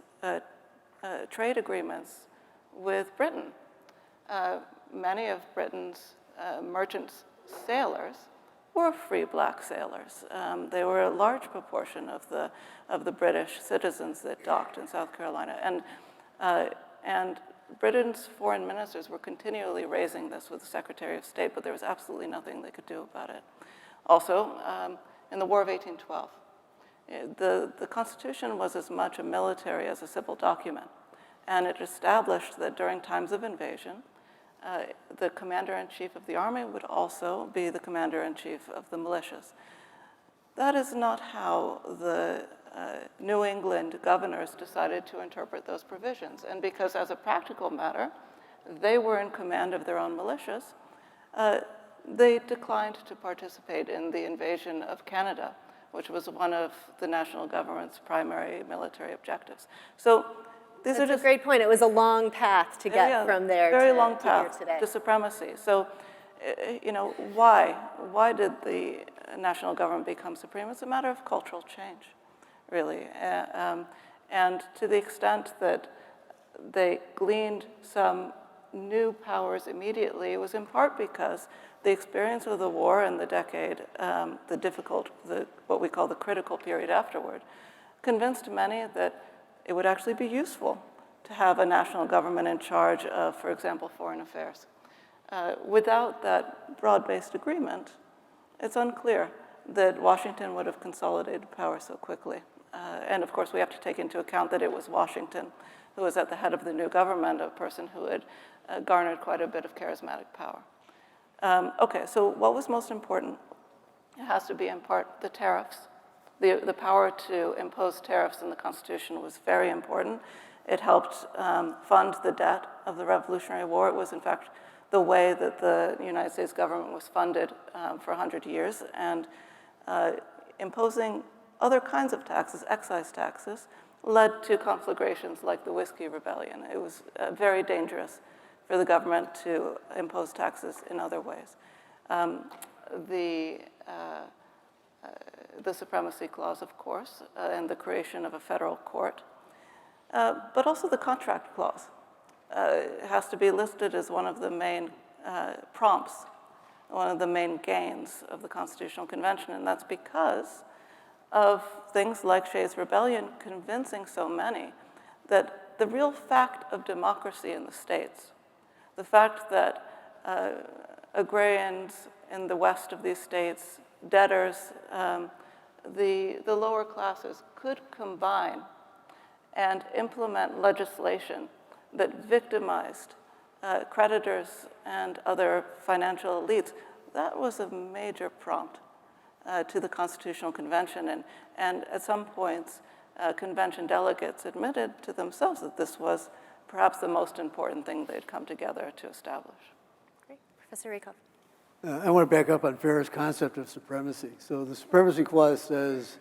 trade agreements with Britain. Many of Britain's merchant sailors were free black sailors. They were a large proportion of the British citizens that docked in South Carolina. And Britain's foreign ministers were continually raising this with the Secretary of State, but there was absolutely nothing they could do about it. Also, in the War of 1812, the Constitution was as much a military as a civil document, and it established that during times of invasion, the commander-in-chief of the army would also be the commander-in-chief of the militias. That is not how the New England governors decided to interpret those provisions. And because as a practical matter, they were in command of their own militias, they declined to participate in the invasion of Canada, which was one of the national government's primary military objectives. So these are just a great point. It was a long path to get from there very to, long to path here today. to supremacy. So, you know, why? Why did the national government become supreme? It's a matter of cultural change, really. And to the extent that they gleaned some new powers immediately, it was in part because the experience of the war and the decade, what we call the critical period afterward, convinced many that it would actually be useful to have a national government in charge of, for example, foreign affairs. Without that broad-based agreement, it's unclear that Washington would have consolidated power so quickly. And of course, we have to take into account that it was Washington who was at the head of the new government, a person who had garnered quite a bit of charismatic power. Okay, so what was most important? It has to be in part the tariffs. The power to impose tariffs in the Constitution was very important. It helped fund the debt of the Revolutionary War. It was, in fact, the way that the United States government was funded for 100 years. And imposing other kinds of taxes, excise taxes, led to conflagrations like the Whiskey Rebellion. It was very dangerous for the government to impose taxes in other ways. The Supremacy Clause, of course, and the creation of a federal court, but also the Contract Clause. It has to be listed as one of the main prompts, one of the main gains of the Constitutional Convention, and that's because of things like Shays' Rebellion convincing so many that the real fact of democracy in the states, the fact that agrarians in the west of these states, debtors, the lower classes could combine and implement legislation that victimized creditors and other financial elites, that was a major prompt to the Constitutional Convention. And at some points, convention delegates admitted to themselves that this was perhaps the most important thing they'd come together to establish. Great. Professor Rakoff. I want to back up on Farah's concept of supremacy. So the Supremacy Clause says,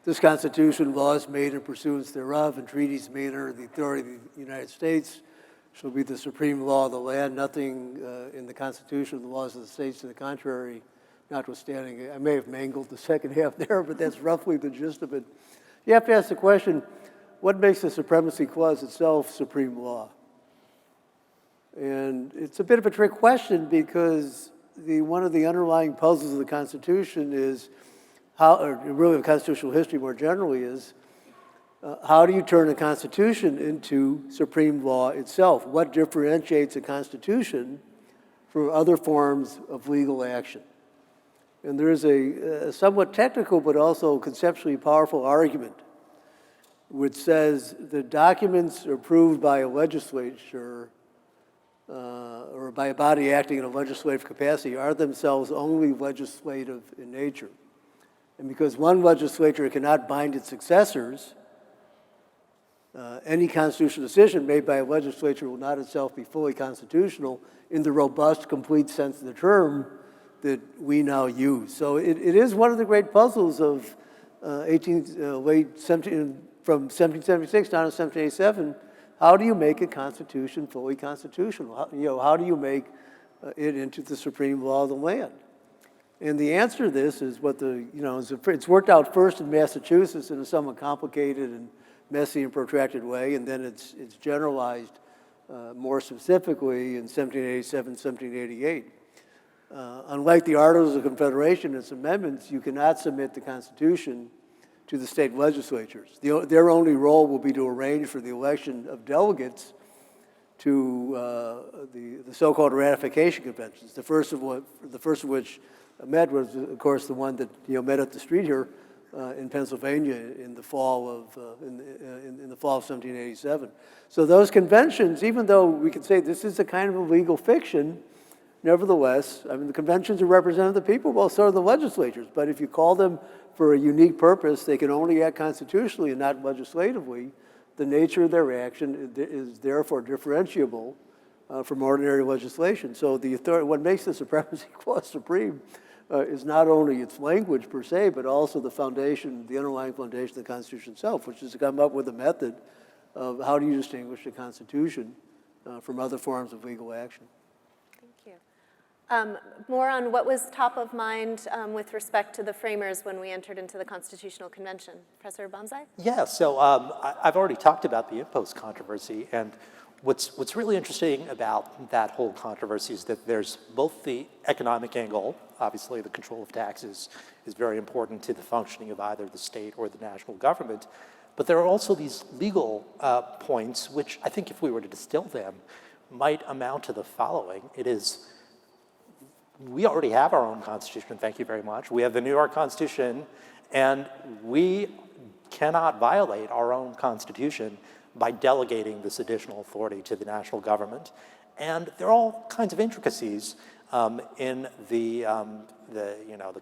this Constitution, laws made in pursuance thereof, and treaties made under the authority of the United States shall be the supreme law of the land. Nothing in the Constitution, the laws of the states to the contrary, notwithstanding. I may have mangled the second half there, but that's roughly the gist of it. You have to ask the question, what makes the Supremacy Clause itself supreme law? And it's a bit of a trick question because one of the underlying puzzles of the Constitution is how, or really the constitutional history more generally is, how do you turn a Constitution into supreme law itself? What differentiates a Constitution from other forms of legal action? And there's a somewhat technical but also conceptually powerful argument which says the documents approved by a legislature or by a body acting in a legislative capacity are themselves only legislative in nature. And because one legislature cannot bind its successors, any constitutional decision made by a legislature will not itself be fully constitutional in the robust, complete sense of the term that we now use. So it is one of the great puzzles of late 17th from 1776 down to 1787, how do you make a constitution fully constitutional? How do you make it into the supreme law of the land? And the answer to this is it's worked out first in Massachusetts in a somewhat complicated and messy and protracted way, and then it's generalized more specifically in 1787, 1788. Unlike the Articles of Confederation and its amendments, you cannot submit the Constitution to the state legislatures. Their only role will be to arrange for the election of delegates to the so-called ratification conventions. The first of which met was, of course, the one that met up the street here in Pennsylvania in the fall of 1787. So those conventions, even though we could say this is a kind of a legal fiction, nevertheless, I mean, the conventions are representative of the people, well, so are the legislatures. But if you call them for a unique purpose, they can only act constitutionally and not legislatively. The nature of their action is therefore differentiable from ordinary legislation. So what makes the Supremacy Clause supreme is not only its language per se, but also the underlying foundation of the Constitution itself, which is to come up with a method of how do you distinguish the Constitution from other forms of legal action. More on what was top of mind with respect to the framers when we entered into the Constitutional Convention. Professor Bamzai? Yeah, so I've already talked about the impost controversy, and what's really interesting about that whole controversy is that there's both the economic angle, obviously the control of taxes is very important to the functioning of either the state or the national government, but there are also these legal points, which I think if we were to distill them, might amount to the following. It is, we already have our own Constitution, thank you very much. We have the New York Constitution, and we cannot violate our own Constitution by delegating this additional authority to the national government. And there are all kinds of intricacies in the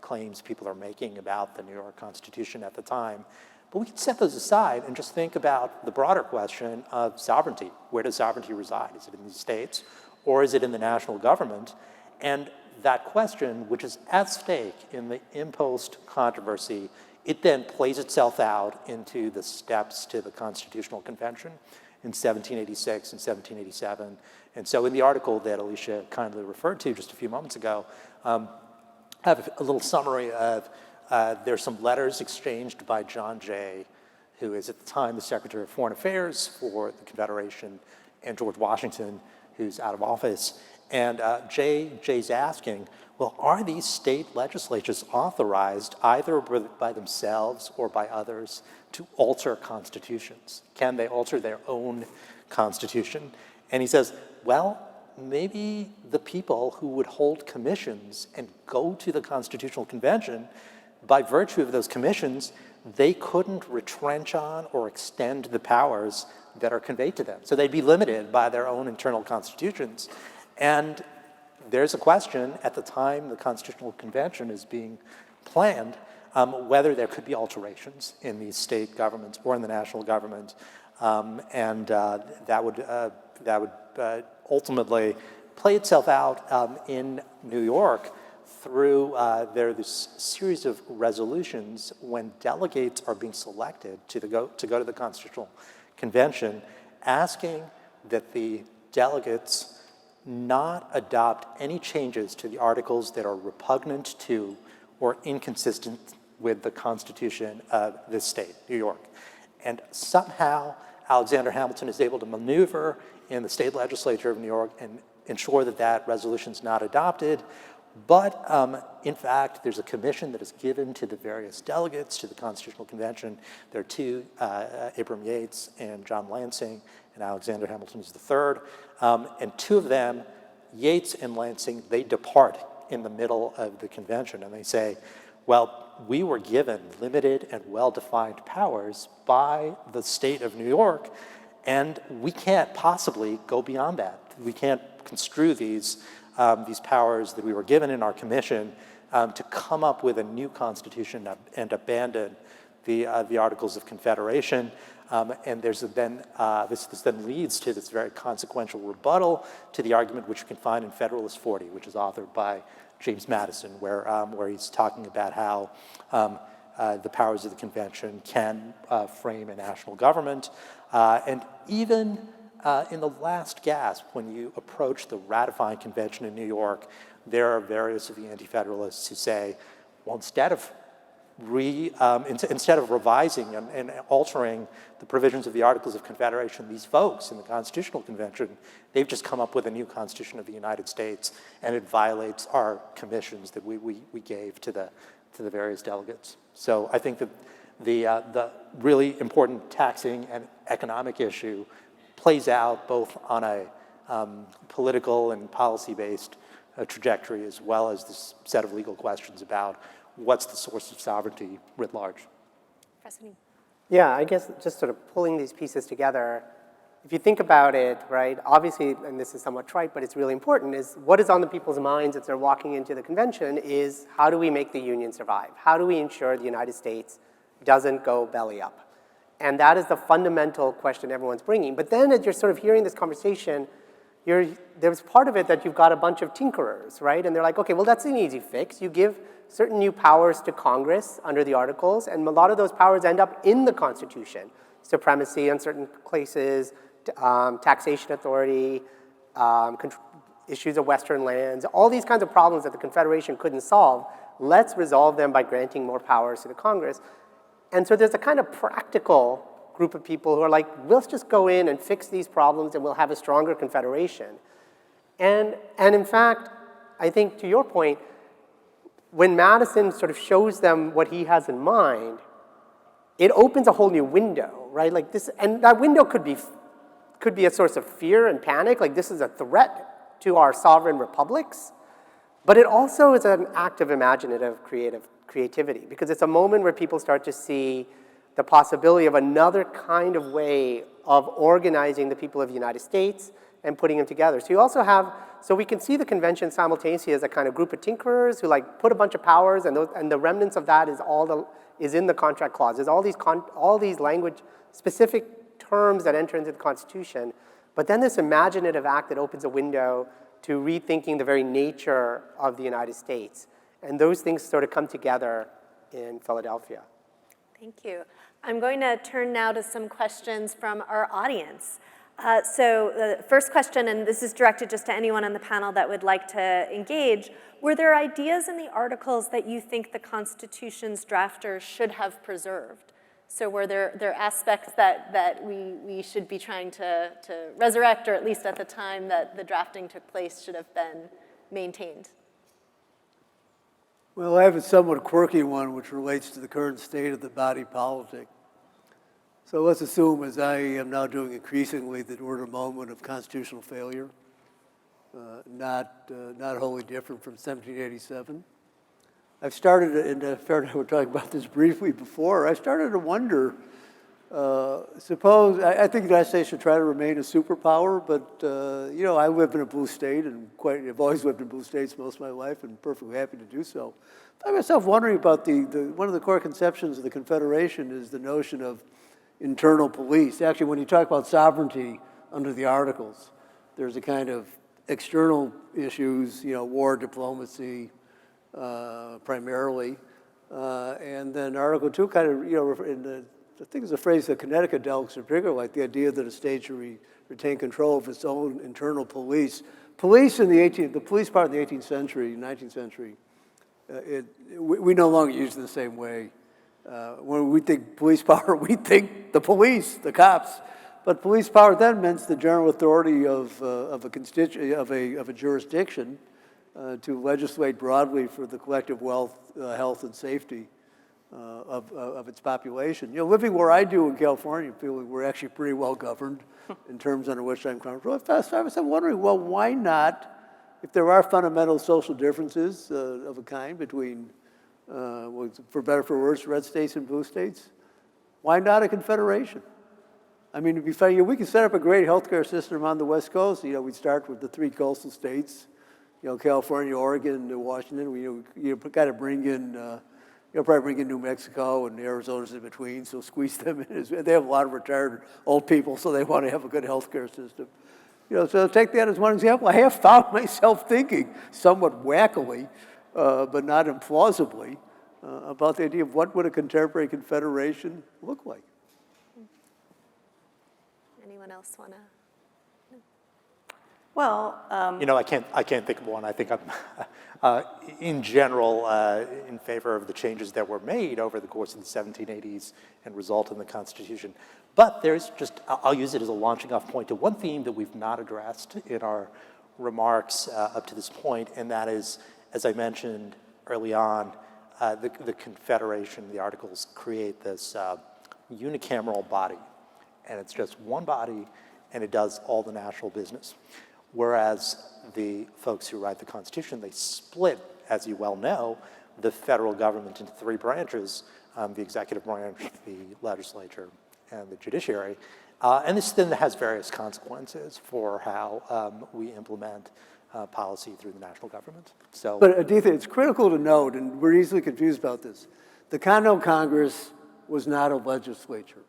claims people are making about the New York Constitution at the time. But we can set those aside and just think about the broader question of sovereignty. Where does sovereignty reside? Is it in the states, or is it in the national government? And that question, which is at stake in the impost controversy, it then plays itself out into the steps to the Constitutional Convention in 1786 and 1787. And so in the article that Alicia kindly referred to just a few moments ago, I have a little summary of, there's some letters exchanged by John Jay, who is at the time the Secretary of Foreign Affairs for the Confederation, and George Washington, who's out of office. And Jay's asking, well, are these state legislatures authorized either by themselves or by others to alter constitutions? Can they alter their own constitution? And he says, well, maybe the people who would hold commissions and go to the Constitutional Convention, by virtue of those commissions, they couldn't retrench on or extend the powers that are conveyed to them. So they'd be limited by their own internal constitutions. And there's a question at the time the Constitutional Convention is being planned, whether there could be alterations in the state governments or in the national government, and that would ultimately play itself out in New York through this series of resolutions when delegates are being selected to go to the Constitutional Convention, asking that the delegates not adopt any changes to the articles that are repugnant to or inconsistent with the Constitution of this state, New York. And somehow Alexander Hamilton is able to maneuver in the state legislature of New York and ensure that that resolution is not adopted. But in fact, there's a commission that is given to the various delegates to the Constitutional Convention. There are two, Abram Yates and John Lansing, and Alexander Hamilton is the third. And two of them, Yates and Lansing, they depart in the middle of the convention, and they say, well, we were given limited and well-defined powers by the state of New York, and we can't possibly go beyond that. We can't construe these powers that we were given in our commission to come up with a new constitution and abandon the Articles of Confederation. And this then leads to this very consequential rebuttal to the argument which you can find in Federalist 40, which is authored by James Madison, where he's talking about how the powers of the convention can frame a national government. And even in the last gasp, when you approach the ratifying convention in New York, there are various of the anti-federalists who say, well, instead of revising and altering the provisions of the Articles of Confederation, these folks in the Constitutional Convention, they've just come up with a new Constitution of the United States, and it violates our commissions that we gave to the various delegates. So I think that the really important taxing and economic issue plays out both on a political and policy-based trajectory, as well as this set of legal questions about what's the source of sovereignty writ large. President. Yeah, I guess just sort of pulling these pieces together, if you think about it, right, obviously, and this is somewhat trite, but it's really important, is what is on the people's minds as they're walking into the convention is how do we make the Union survive? How do we ensure the United States doesn't go belly up? And that is the fundamental question everyone's bringing. But then as you're sort of hearing this conversation, there's part of it that you've got a bunch of tinkerers, right? And they're like, okay, well, that's an easy fix. You give certain new powers to Congress under the Articles, and a lot of those powers end up in the Constitution. Supremacy in certain places, taxation authority, issues of Western lands, all these kinds of problems that the Confederation couldn't solve, let's resolve them by granting more powers to the Congress. And so there's a kind of practical group of people who are like, let's just go in and fix these problems and we'll have a stronger Confederation. And in fact, I think to your point, when Madison sort of shows them what he has in mind, it opens a whole new window, right? Like this, and that window could be a source of fear and panic, like this is a threat to our sovereign republics, but it also is an act of imaginative creativity, because it's a moment where people start to see the possibility of another kind of way of organizing the people of the United States and putting them together. So you also have, so we can see the convention simultaneously as a kind of group of tinkerers who like put a bunch of powers, and the remnants of that is in the contract clauses, all these language specific terms that enter into the Constitution, but then this imaginative act that opens a window to rethinking the very nature of the United States. And those things sort of come together in Philadelphia. Thank you. I'm going to turn now to some questions from our audience. So the first question, and this is directed just to anyone on the panel that would like to engage, were there ideas in the Articles that you think the Constitution's drafters should have preserved? So were there aspects that we should be trying to resurrect, or at least at the time that the drafting took place should have been maintained? Well, I have a somewhat quirky one which relates to the current state of the body politic. So let's assume, as I am now doing increasingly, that we're at a moment of constitutional failure, not wholly different from 1787. I've started, and Farah and I were talking about this briefly before, I started to wonder, suppose, I think the United States should try to remain a superpower, but, I live in a blue state, and I've always lived in blue states most of my life, and perfectly happy to do so. I found myself wondering about one of the core conceptions of the Confederation is the notion of internal police. Actually, when you talk about sovereignty under the Articles, there's a kind of external issues, war, diplomacy, primarily, and then Article 2 kind of, I think it's a phrase that Connecticut delegates in particular like, the idea that a state should retain control of its own internal police. Police in the police part of the 18th century, 19th century, we no longer use it the same way. When we think police power, we think the police, the cops. But police power then meant the general authority of a jurisdiction to legislate broadly for the collective wealth, health, and safety of its population. Living where I do in California, feeling we're actually pretty well governed in terms under which I'm comfortable. I was wondering, well, why not, if there are fundamental social differences of a kind between, for better or for worse, red states and blue states, why not a confederation? I mean, it'd be funny, we could set up a great healthcare system on the West Coast. We'd start with the 3 coastal states, California, Oregon, and Washington. We kind of bring in, probably bring in New Mexico and Arizona's in between, so squeeze them in. They have a lot of retired old people, so they want to have a good healthcare system. So take that as one example. I have found myself thinking, somewhat wackily, but not implausibly, about the idea of what would a contemporary confederation look like. Anyone else want to? Well, You know, I can't think of one. I think I'm, in general, in favor of the changes that were made over the course of the 1780s and result in the Constitution. But there's just, I'll use it as a launching off point to one theme that we've not addressed in our remarks up to this point, and that is, as I mentioned early on, the Confederation, the Articles create this unicameral body, and it's just one body, and it does all the national business. Whereas the folks who write the Constitution, they split, as you well know, the federal government into three branches, the executive branch, the legislature, and the judiciary. And this then has various consequences for how we implement policy through the national government. So, But Aditya, it's critical to note, and we're easily confused about this, the Continental Congress was not a legislature.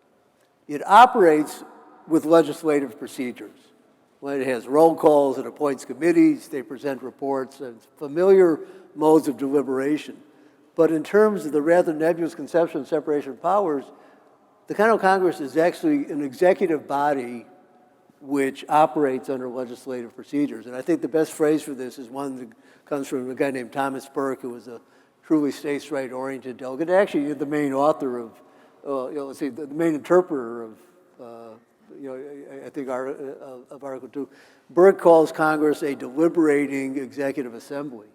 It operates with legislative procedures. When it has roll calls, it appoints committees, they present reports, and familiar modes of deliberation. But in terms of the rather nebulous conception of separation of powers, the Continental Congress is actually an executive body which operates under legislative procedures. And I think the best phrase for this is one that comes from a guy named Thomas Burke, who was a truly states' right-oriented delegate. Actually, the main author of, the main interpreter of, I think of Article 2. Burke calls Congress a deliberating executive assembly,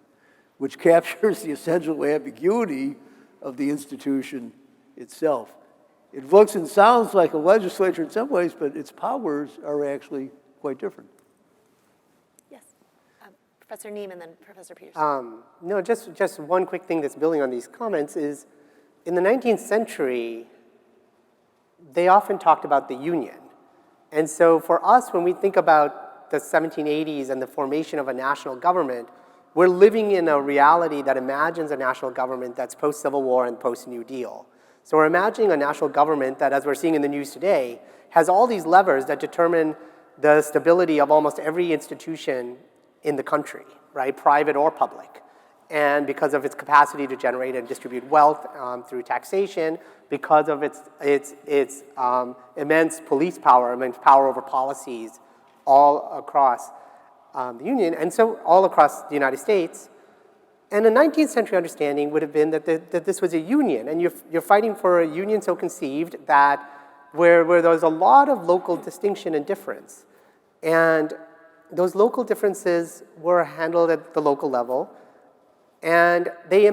which captures the essential ambiguity of the institution itself. It looks and sounds like a legislature in some ways, but its powers are actually quite different. Yes. Professor Neem and then Professor Peterson. No, just one quick thing that's building on these comments is, in the 19th century, they often talked about the Union. And so for us, when we think about the 1780s and the formation of a national government, we're living in a reality that imagines a national government that's post-Civil War and post-New Deal. So we're imagining a national government that, as we're seeing in the news today, has all these levers that determine the stability of almost every institution in the country, right, private or public. And because of its capacity to generate and distribute wealth through taxation, because of its immense police power, immense power over policies all across the Union, and so all across the United States. And a 19th century understanding would have been that this was a union, and you're fighting for a union so conceived that where there's a lot of local distinction and difference. And those local differences were handled at the local level. And they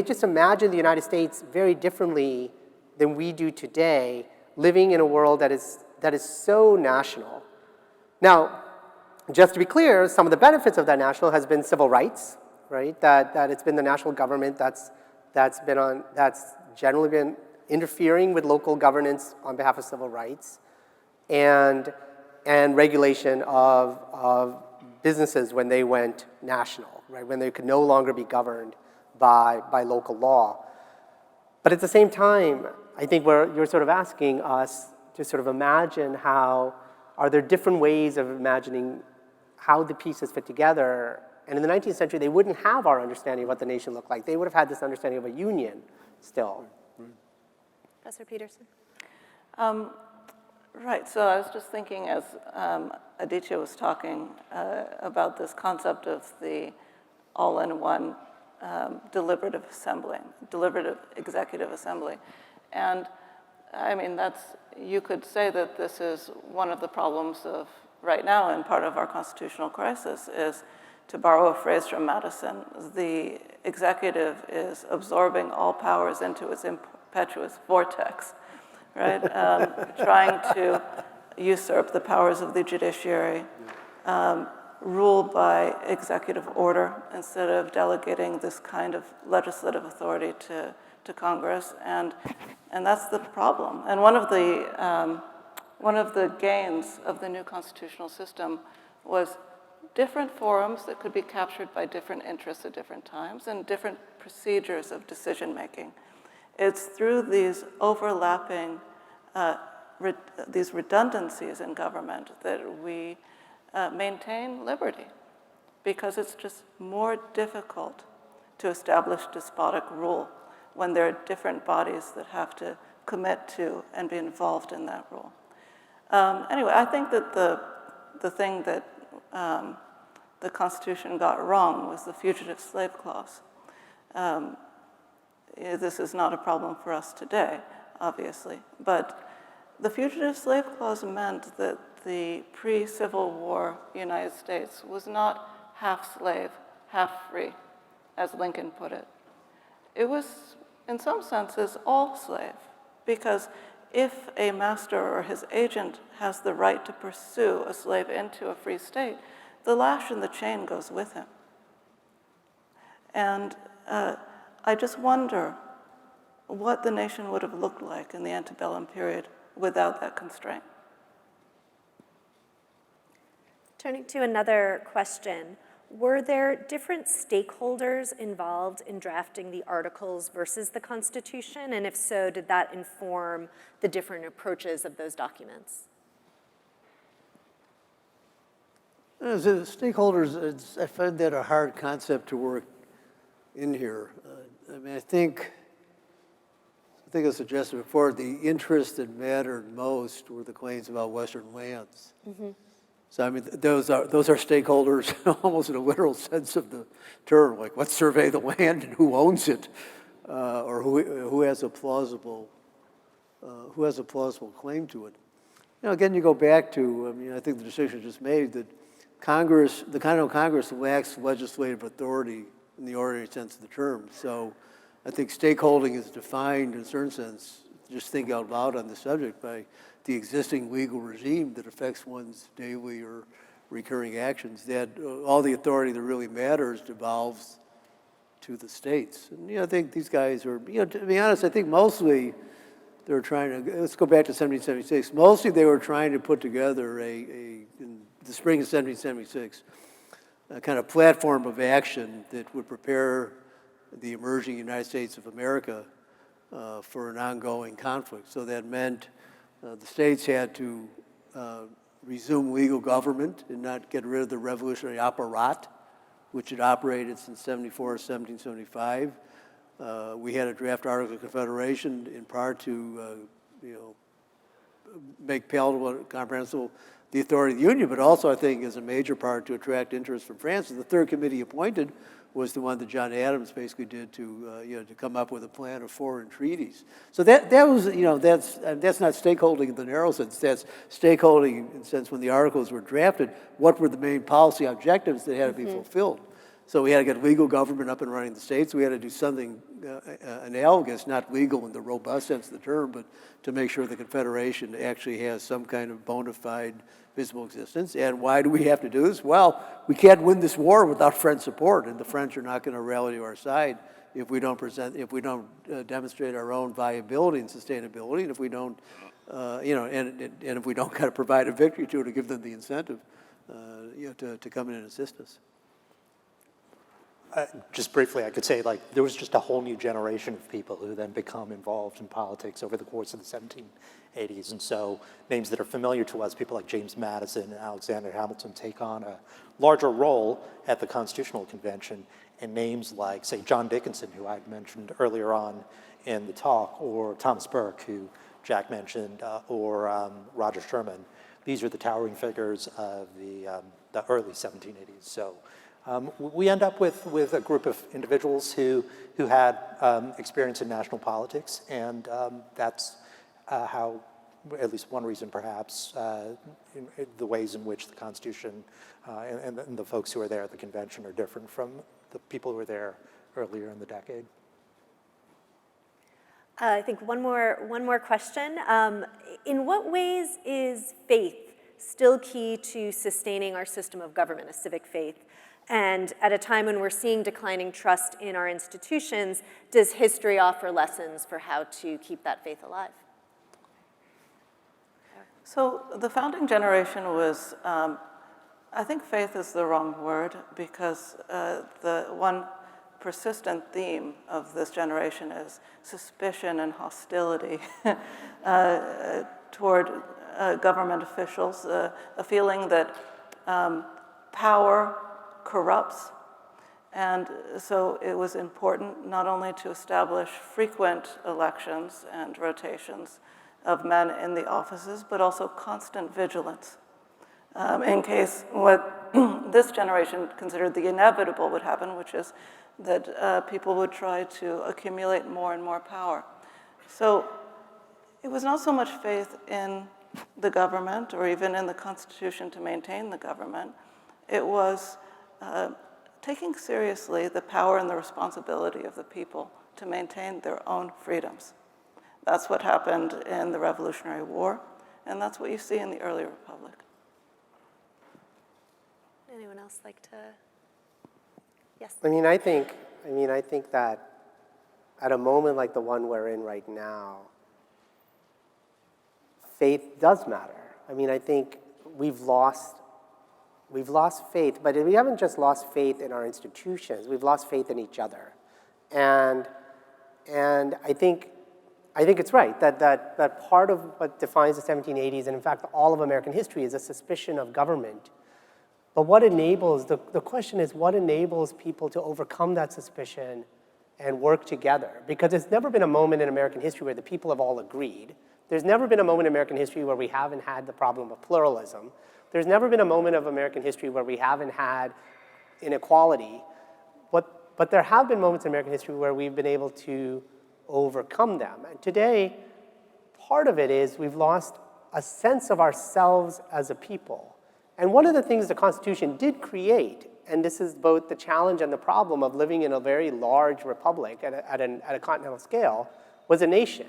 just imagined the United States very differently than we do today, living in a world that is so national. Now, just to be clear, some of the benefits of that national has been civil rights, right? That it's been the national government that's generally been interfering with local governance on behalf of civil rights, and regulation of businesses when they went national, right? When they could no longer be governed by local law. But at the same time, I think you're sort of asking us to sort of imagine are there different ways of imagining how the pieces fit together. And in the 19th century, they wouldn't have our understanding of what the nation looked like. They would have had this understanding of a union still. Professor Peterson. Right, so I was just thinking as Aditya was talking about this concept of the all-in-one deliberative executive assembly. And I mean, you could say that this is one of the problems of right now and part of our constitutional crisis is, to borrow a phrase from Madison, the executive is absorbing all powers into its impetuous vortex, right? Trying to usurp the powers of the judiciary, rule by executive order instead of delegating this kind of legislative authority to Congress, and that's the problem. And one of the gains of the new constitutional system was different forums that could be captured by different interests at different times and different procedures of decision making. It's through these overlapping, these redundancies in government that we maintain liberty, because it's just more difficult to establish despotic rule when there are different bodies that have to commit to and be involved in that rule. Anyway, I think that the thing that the Constitution got wrong was the Fugitive Slave Clause. This is not a problem for us today, obviously, but the Fugitive Slave Clause meant that the pre-Civil War United States was not half slave, half free, as Lincoln put it. It was, in some senses, all slave, because if a master or his agent has the right to pursue a slave into a free state, the lash and the chain goes with him. And I just wonder what the nation would have looked like in the antebellum period without that constraint. Turning to another question, were there different stakeholders involved in drafting the Articles versus the Constitution? And if so, did that inform the different approaches of those documents? As a stakeholders, I find that a hard concept to work in here. I mean, I think I suggested before, the interest that mattered most were the claims about Western lands. So I mean, those are stakeholders almost in a literal sense of the term, like let's survey the land and who owns it, or who has a plausible claim to it. You know, again, you go back to, I mean, I think the decision just made that Congress, the Continental Congress lacks legislative authority in the ordinary sense of the term. So I think stakeholding is defined in a certain sense, just think out loud on the subject, by the existing legal regime that affects one's daily or recurring actions, that all the authority that really matters devolves to the states. And, you know, I think these guys are, you know, to be honest, I think mostly they were trying to, let's go back to 1776, mostly they were trying to put together in the spring of 1776, a kind of platform of action that would prepare the emerging United States of America for an ongoing conflict. So that meant the states had to resume legal government and not get rid of the revolutionary apparat, which had operated since 74 or 1775. We had to draft Articles of Confederation in part to, you know, make palatable and comprehensible the authority of the Union, but also I think as a major part to attract interest from France. And the third committee appointed was the one that John Adams basically did to, you know, to come up with a plan of foreign treaties. So that was, you know, that's not stakeholding in the narrow sense. That's stakeholding in the sense when the Articles were drafted, what were the main policy objectives that had to be fulfilled. So we had to get legal government up and running in the states. We had to do something analogous, not legal in the robust sense of the term, but to make sure the Confederation actually has some kind of bona fide visible existence. And why do we have to do this? Well, we can't win this war without French support, and the French are not going to rally to our side if we don't demonstrate our own viability and sustainability, and if we don't, you know, and if we don't kind of provide a victory to give them the incentive, you know, to come in and assist us. Just briefly, I could say, like, there was just a whole new generation of people who then become involved in politics over the course of the 1780s. And so names that are familiar to us, people like James Madison and Alexander Hamilton, take on a larger role at the Constitutional Convention. And names like, say, John Dickinson, who I mentioned earlier on in the talk, or Thomas Burke, who Jack mentioned, or Roger Sherman. These are the towering figures of the early 1780s. So we end up with a group of individuals who had experience in national politics, and that's how, at least one reason perhaps, in the ways in which the Constitution and the folks who are there at the convention are different from the people who were there earlier in the decade. I think one more question. In what ways is faith still key to sustaining our system of government, a civic faith? And at a time when we're seeing declining trust in our institutions, does history offer lessons for how to keep that faith alive? So the founding generation was, I think faith is the wrong word, because the one persistent theme of this generation is suspicion and hostility toward government officials, a feeling that power corrupts, And so it was important not only to establish frequent elections and rotations of men in the offices, but also constant vigilance in case what this generation considered the inevitable would happen, which is that people would try to accumulate more and more power. So it was not so much faith in the government or even in the Constitution to maintain the government. It was taking seriously the power and the responsibility of the people to maintain their own freedoms. That's what happened in the Revolutionary War, and that's what you see in the early Republic. Anyone else like to? Yes. I think that at a moment like the one we're in right now, faith does matter. I think we've lost faith, but we haven't just lost faith in our institutions, we've lost faith in each other. And I think it's right that part of what defines the 1780s, and in fact all of American history, is a suspicion of government. But what enables, the question is, what enables people to overcome that suspicion and work together? Because there's never been a moment in American history where the people have all agreed. There's never been a moment in American history where we haven't had the problem of pluralism. There's never been a moment of American history where we haven't had inequality. But there have been moments in American history where we've been able to overcome them. And today, part of it is we've lost a sense of ourselves as a people. And one of the things the Constitution did create, and this is both the challenge and the problem of living in a very large republic at a continental scale, was a nation.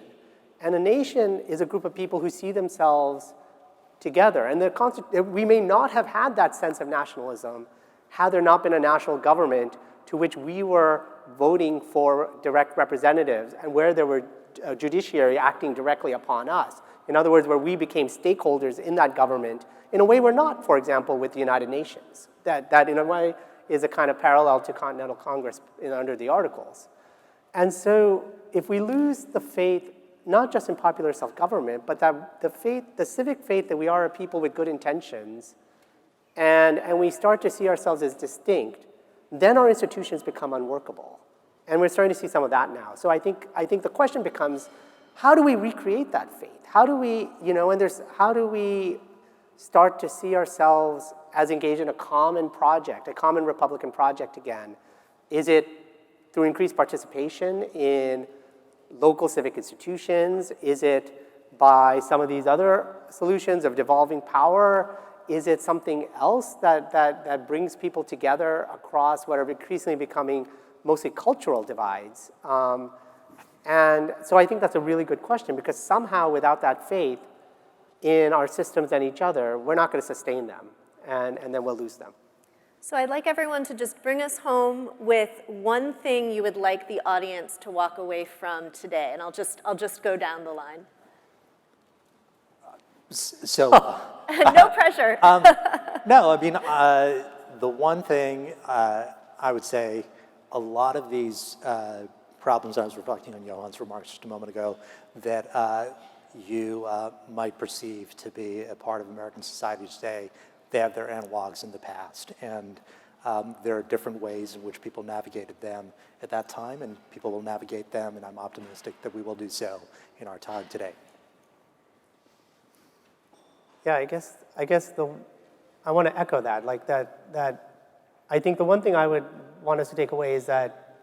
And a nation is a group of people who see themselves together. And we may not have had that sense of nationalism had there not been a national government to which we were voting for direct representatives and where there were a judiciary acting directly upon us. In other words, where we became stakeholders in that government in a way we're not, for example, with the United Nations. That in a way is a kind of parallel to Continental Congress under the Articles. And so if we lose the faith, not just in popular self-government, but that the civic faith that we are a people with good intentions, and we start to see ourselves as distinct, then our institutions become unworkable. And we're starting to see some of that now. So I think the question becomes, how do we recreate that faith? How do we, how do we start to see ourselves as engaged in a common project, a common Republican project again? Is it through increased participation in local civic institutions? Is it by some of these other solutions of devolving power? Is it something else that brings people together across what are increasingly becoming mostly cultural divides? And so I think that's a really good question, because somehow without that faith in our systems and each other, we're not going to sustain them, and then we'll lose them. So I'd like everyone to just bring us home with one thing you would like the audience to walk away from today, and I'll just go down the line. So, no pressure. no, the one thing I would say, a lot of these problems I was reflecting on Johan's remarks just a moment ago, that you might perceive to be a part of American society today, they have their analogs in the past. And there are different ways in which people navigated them at that time, and people will navigate them, and I'm optimistic that we will do so in our time today. Yeah, I guess I want to echo that. That I think the one thing I would want us to take away is that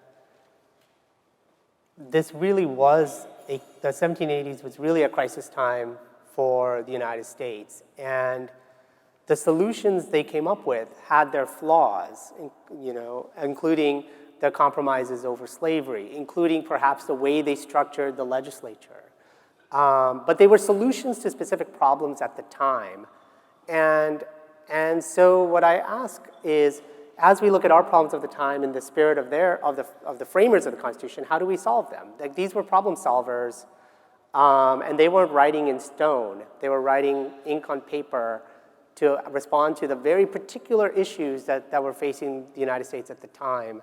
this really was the 1780s was really a crisis time for the United States, and the solutions they came up with had their flaws, including their compromises over slavery, including perhaps the way they structured the legislature. But they were solutions to specific problems at the time. And so what I ask is, as we look at our problems of the time in the spirit of the framers of the Constitution, how do we solve them? Like, these were problem solvers, and they weren't writing in stone. They were writing ink on paper to respond to the very particular issues that were facing the United States at the time.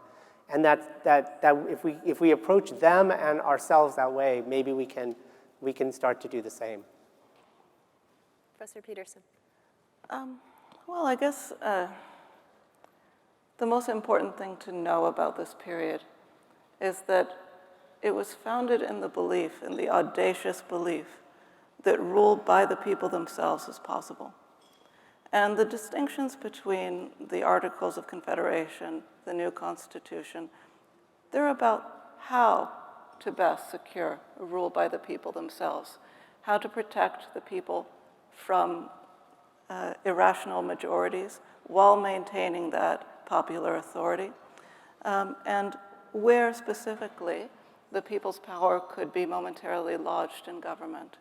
And that if we approach them and ourselves that way, maybe we can start to do the same. Professor Peterson. Well, I guess The most important thing to know about this period is that it was founded in the belief, in the audacious belief, that rule by the people themselves is possible. And the distinctions between the Articles of Confederation, the new Constitution, they're about how to best secure a rule by the people themselves, how to protect the people from irrational majorities while maintaining that popular authority, and where specifically the people's power could be momentarily lodged in government,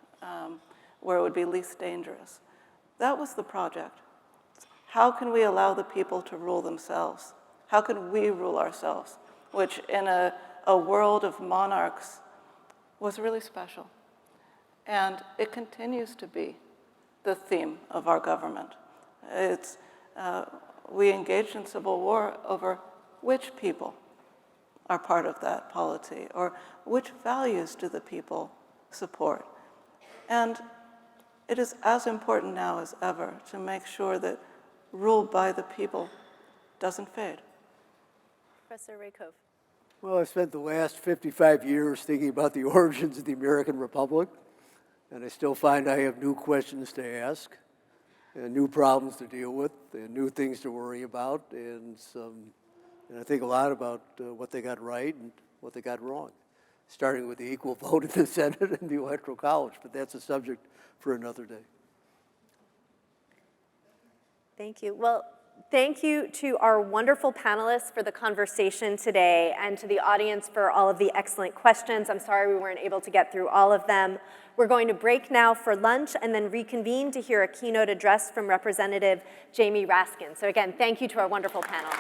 where it would be least dangerous. That was the project. How can we allow the people to rule themselves? How can we rule ourselves? Which in a world of monarchs was really special. And it continues to be the theme of our government. We engaged in civil war over which people are part of that polity, or which values do the people support. And it is as important now as ever to make sure that rule by the people doesn't fade. Professor Raykov. Well, I've spent the last 55 years thinking about the origins of the American Republic, and I still find I have new questions to ask, and new problems to deal with, and new things to worry about, and I think a lot about what they got right and what they got wrong, starting with the equal vote in the Senate and the Electoral College, but that's a subject for another day. Thank you. Well, thank you to our wonderful panelists for the conversation today, and to the audience for all of the excellent questions. I'm sorry we weren't able to get through all of them. We're going to break now for lunch and then reconvene to hear a keynote address from Representative Jamie Raskin. So again, thank you to our wonderful panel.